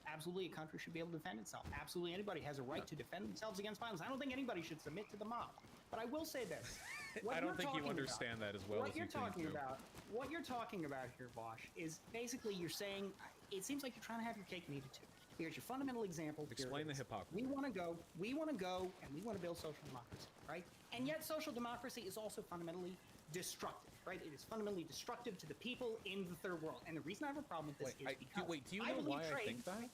S9: absolutely a country should be able to defend itself. Absolutely anybody has a right to defend themselves against violence. I don't think anybody should submit to the mob. But I will say this.
S2: I don't think you understand that as well as you think you do.
S9: What you're talking about here, Vosh, is basically you're saying, it seems like you're trying to have your cake and eat it too. Here's your fundamental example.
S2: Explain the hypocrisy.
S9: We want to go, and we want to build social democracy, right? And yet social democracy is also fundamentally destructive, right? It is fundamentally destructive to the people in the third world. And the reason I have a problem with this is because
S2: do you know why I think that?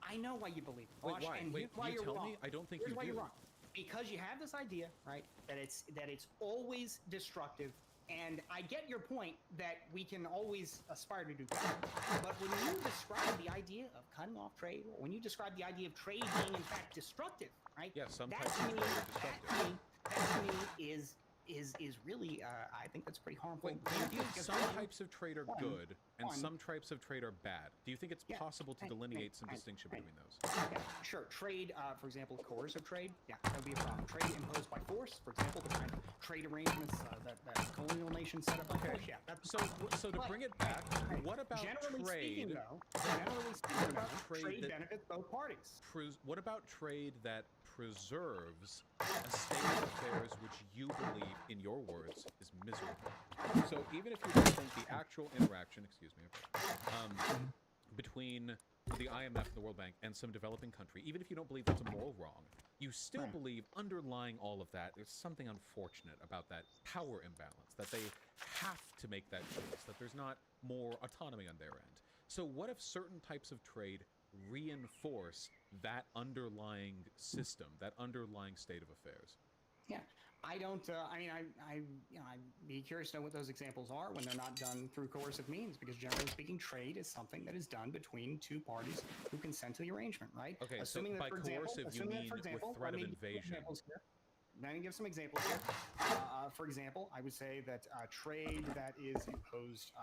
S9: I know why you believe it, Vosh,
S2: why?
S9: and here's why you're wrong.
S2: I don't think
S9: here's
S2: you
S9: why
S2: do.
S9: You're wrong. Because you have this idea, right, that it's always destructive, and I get your point that we can always aspire to do better. But when you describe the idea of cutting off trade, or when you describe the idea of trade being in fact destructive, right?
S2: Yeah, some
S9: that
S2: types of trade are destructive.
S9: That to me is really, I think that's pretty harmful.
S2: Wait, do you think some types of trade are good and some types of trade are bad? Do you think it's possible to delineate some distinction between those?
S9: Yeah, sure. Trade, for example, coercive trade, that would be a problem. Trade imposed by force, for example, the kind of trade arrangements that colonial nations set up.
S2: Okay. So to bring it back, what about trade?
S9: Generally speaking, trade benefits both parties.
S2: What about trade that preserves a state of affairs which you believe, in your words, is miserable. So even if you don't think the actual interaction, between the IMF and the World Bank and some developing country, even if you don't believe that's a moral wrong, you still believe underlying all of that, there's something unfortunate about that power imbalance, that they have to make that choice, that there's not more autonomy on their end. So what if certain types of trade reinforce that underlying system, that underlying state of affairs?
S9: Yeah, I don't. I mean, I'd be curious to know what those examples are when they're not done through coercive means, because generally speaking, trade is something that is done between two parties who consent to the arrangement, right?
S2: Okay,
S9: assuming
S2: so
S9: that,
S2: by
S9: for example,
S2: coercive, you
S9: assuming that,
S2: mean
S9: for example,
S2: with threat of
S9: let me give some
S2: invasion.
S9: examples here. Let me give some examples here. For example, I would say that trade that is imposed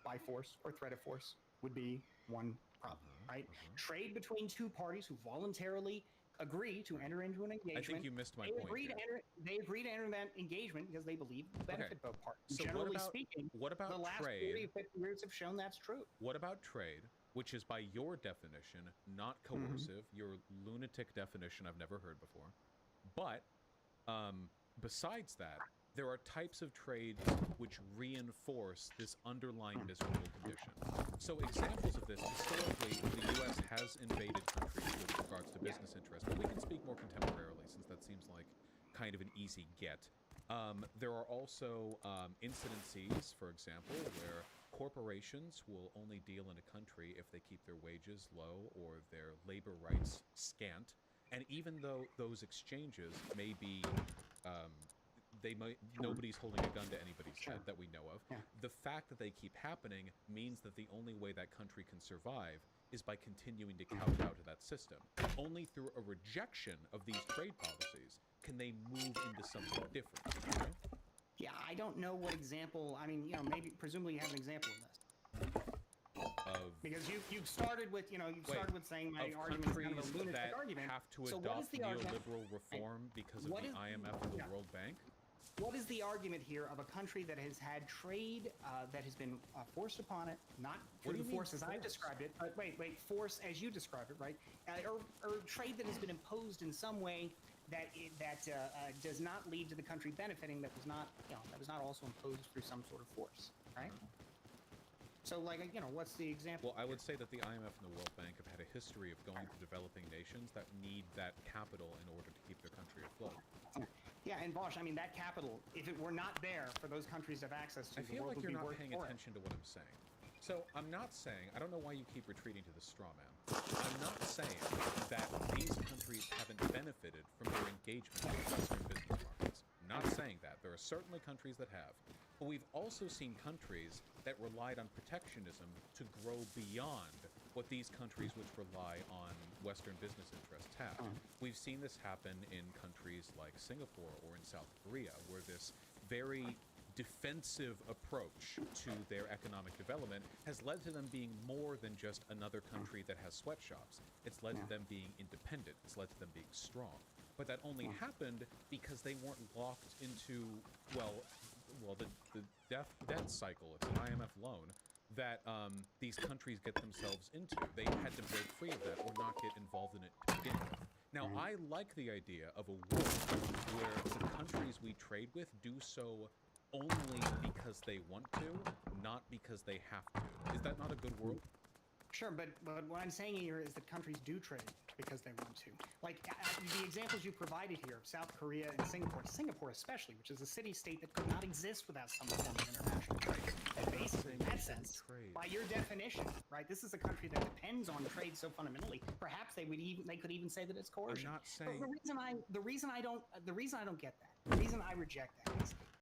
S9: by force or threat of force would be one problem, right? Trade between two parties who voluntarily agree to enter into an engagement.
S2: I think you missed my point here.
S9: They agree to enter that engagement because they believe it will benefit both parties.
S2: So
S9: Generally speaking,
S2: what about
S9: the last
S2: trade?
S9: 40 or 50 years have shown that's true.
S2: What about trade, which is by your definition not coercive, your lunatic definition I've never heard before, but besides that, there are types of trades which reinforce this underlying miserable condition. So examples of this, historically, the U.S. has invaded countries with regards to business interests, but we can speak more contemporarily since that seems like kind of an easy get. There are also incidences, for example, where corporations will only deal in a country if they keep their wages low or their labor rights scant. And even though those exchanges may be nobody's holding a gun to anybody's head that we know of. The fact that they keep happening means that the only way that country can survive is by continuing to kowtow to that system. Only through a rejection of these trade policies can they move into something different, you know?
S9: Yeah, I don't know what example. I mean, maybe presumably you have an example of this. Because you started with started with saying my argument is kind of a lunatic
S2: that
S9: argument.
S2: have to
S9: So what
S2: adopt
S9: is the argument?
S2: neoliberal reform because of
S9: What
S2: the
S9: is-
S2: IMF and the World Bank.
S9: What is the argument here of a country that has had trade that has been forced upon it, not through
S2: do
S9: the
S2: you mean
S9: force as I
S2: forced?
S9: described it, but wait, force as you described it, right? Or trade that has been imposed in some way that does not lead to the country benefiting, that was not also imposed through some sort of force, right? So, what's the example?
S2: Well, I would say that the IMF and the World Bank have had a history of going to developing nations that need that capital in order to keep their country afloat.
S9: Yeah, and Bosch, I mean, that capital, if it were not there for those countries to have access to,
S2: I
S9: the
S2: feel
S9: world
S2: like
S9: would
S2: you're
S9: be
S2: not
S9: worth
S2: paying
S9: for it.
S2: attention to what I'm saying. So I'm not saying, I don't know why you keep retreating to the straw man. I'm not saying that these countries haven't benefited from their engagement with Western business markets. I'm not saying that. There are certainly countries that have. But we've also seen countries that relied on protectionism to grow beyond what these countries which rely on Western business interests have. We've seen this happen in countries like Singapore or in South Korea, where this very defensive approach to their economic development has led to them being more than just another country that has sweatshops. It's led to them being independent. It's led to them being strong. But that only happened because they weren't locked into, the debt cycle. It's an IMF loan that these countries get themselves into. They had to break free of that or not get involved in it to begin with. Now, I like the idea of a world where the countries we trade with do so only because they want to, not because they have to. Is that not a good world?
S9: Sure, but what I'm saying here is that countries do trade because they want to. Like the examples you provided here, South Korea and Singapore especially, which is a city-state that could not exist without some form of international trade. And basically, in that sense, by your definition, right, this is a country that depends on trade so fundamentally. Perhaps they could even say that it's coercion.
S2: I'm not saying.
S9: But the reason I don't get that, the reason I reject that is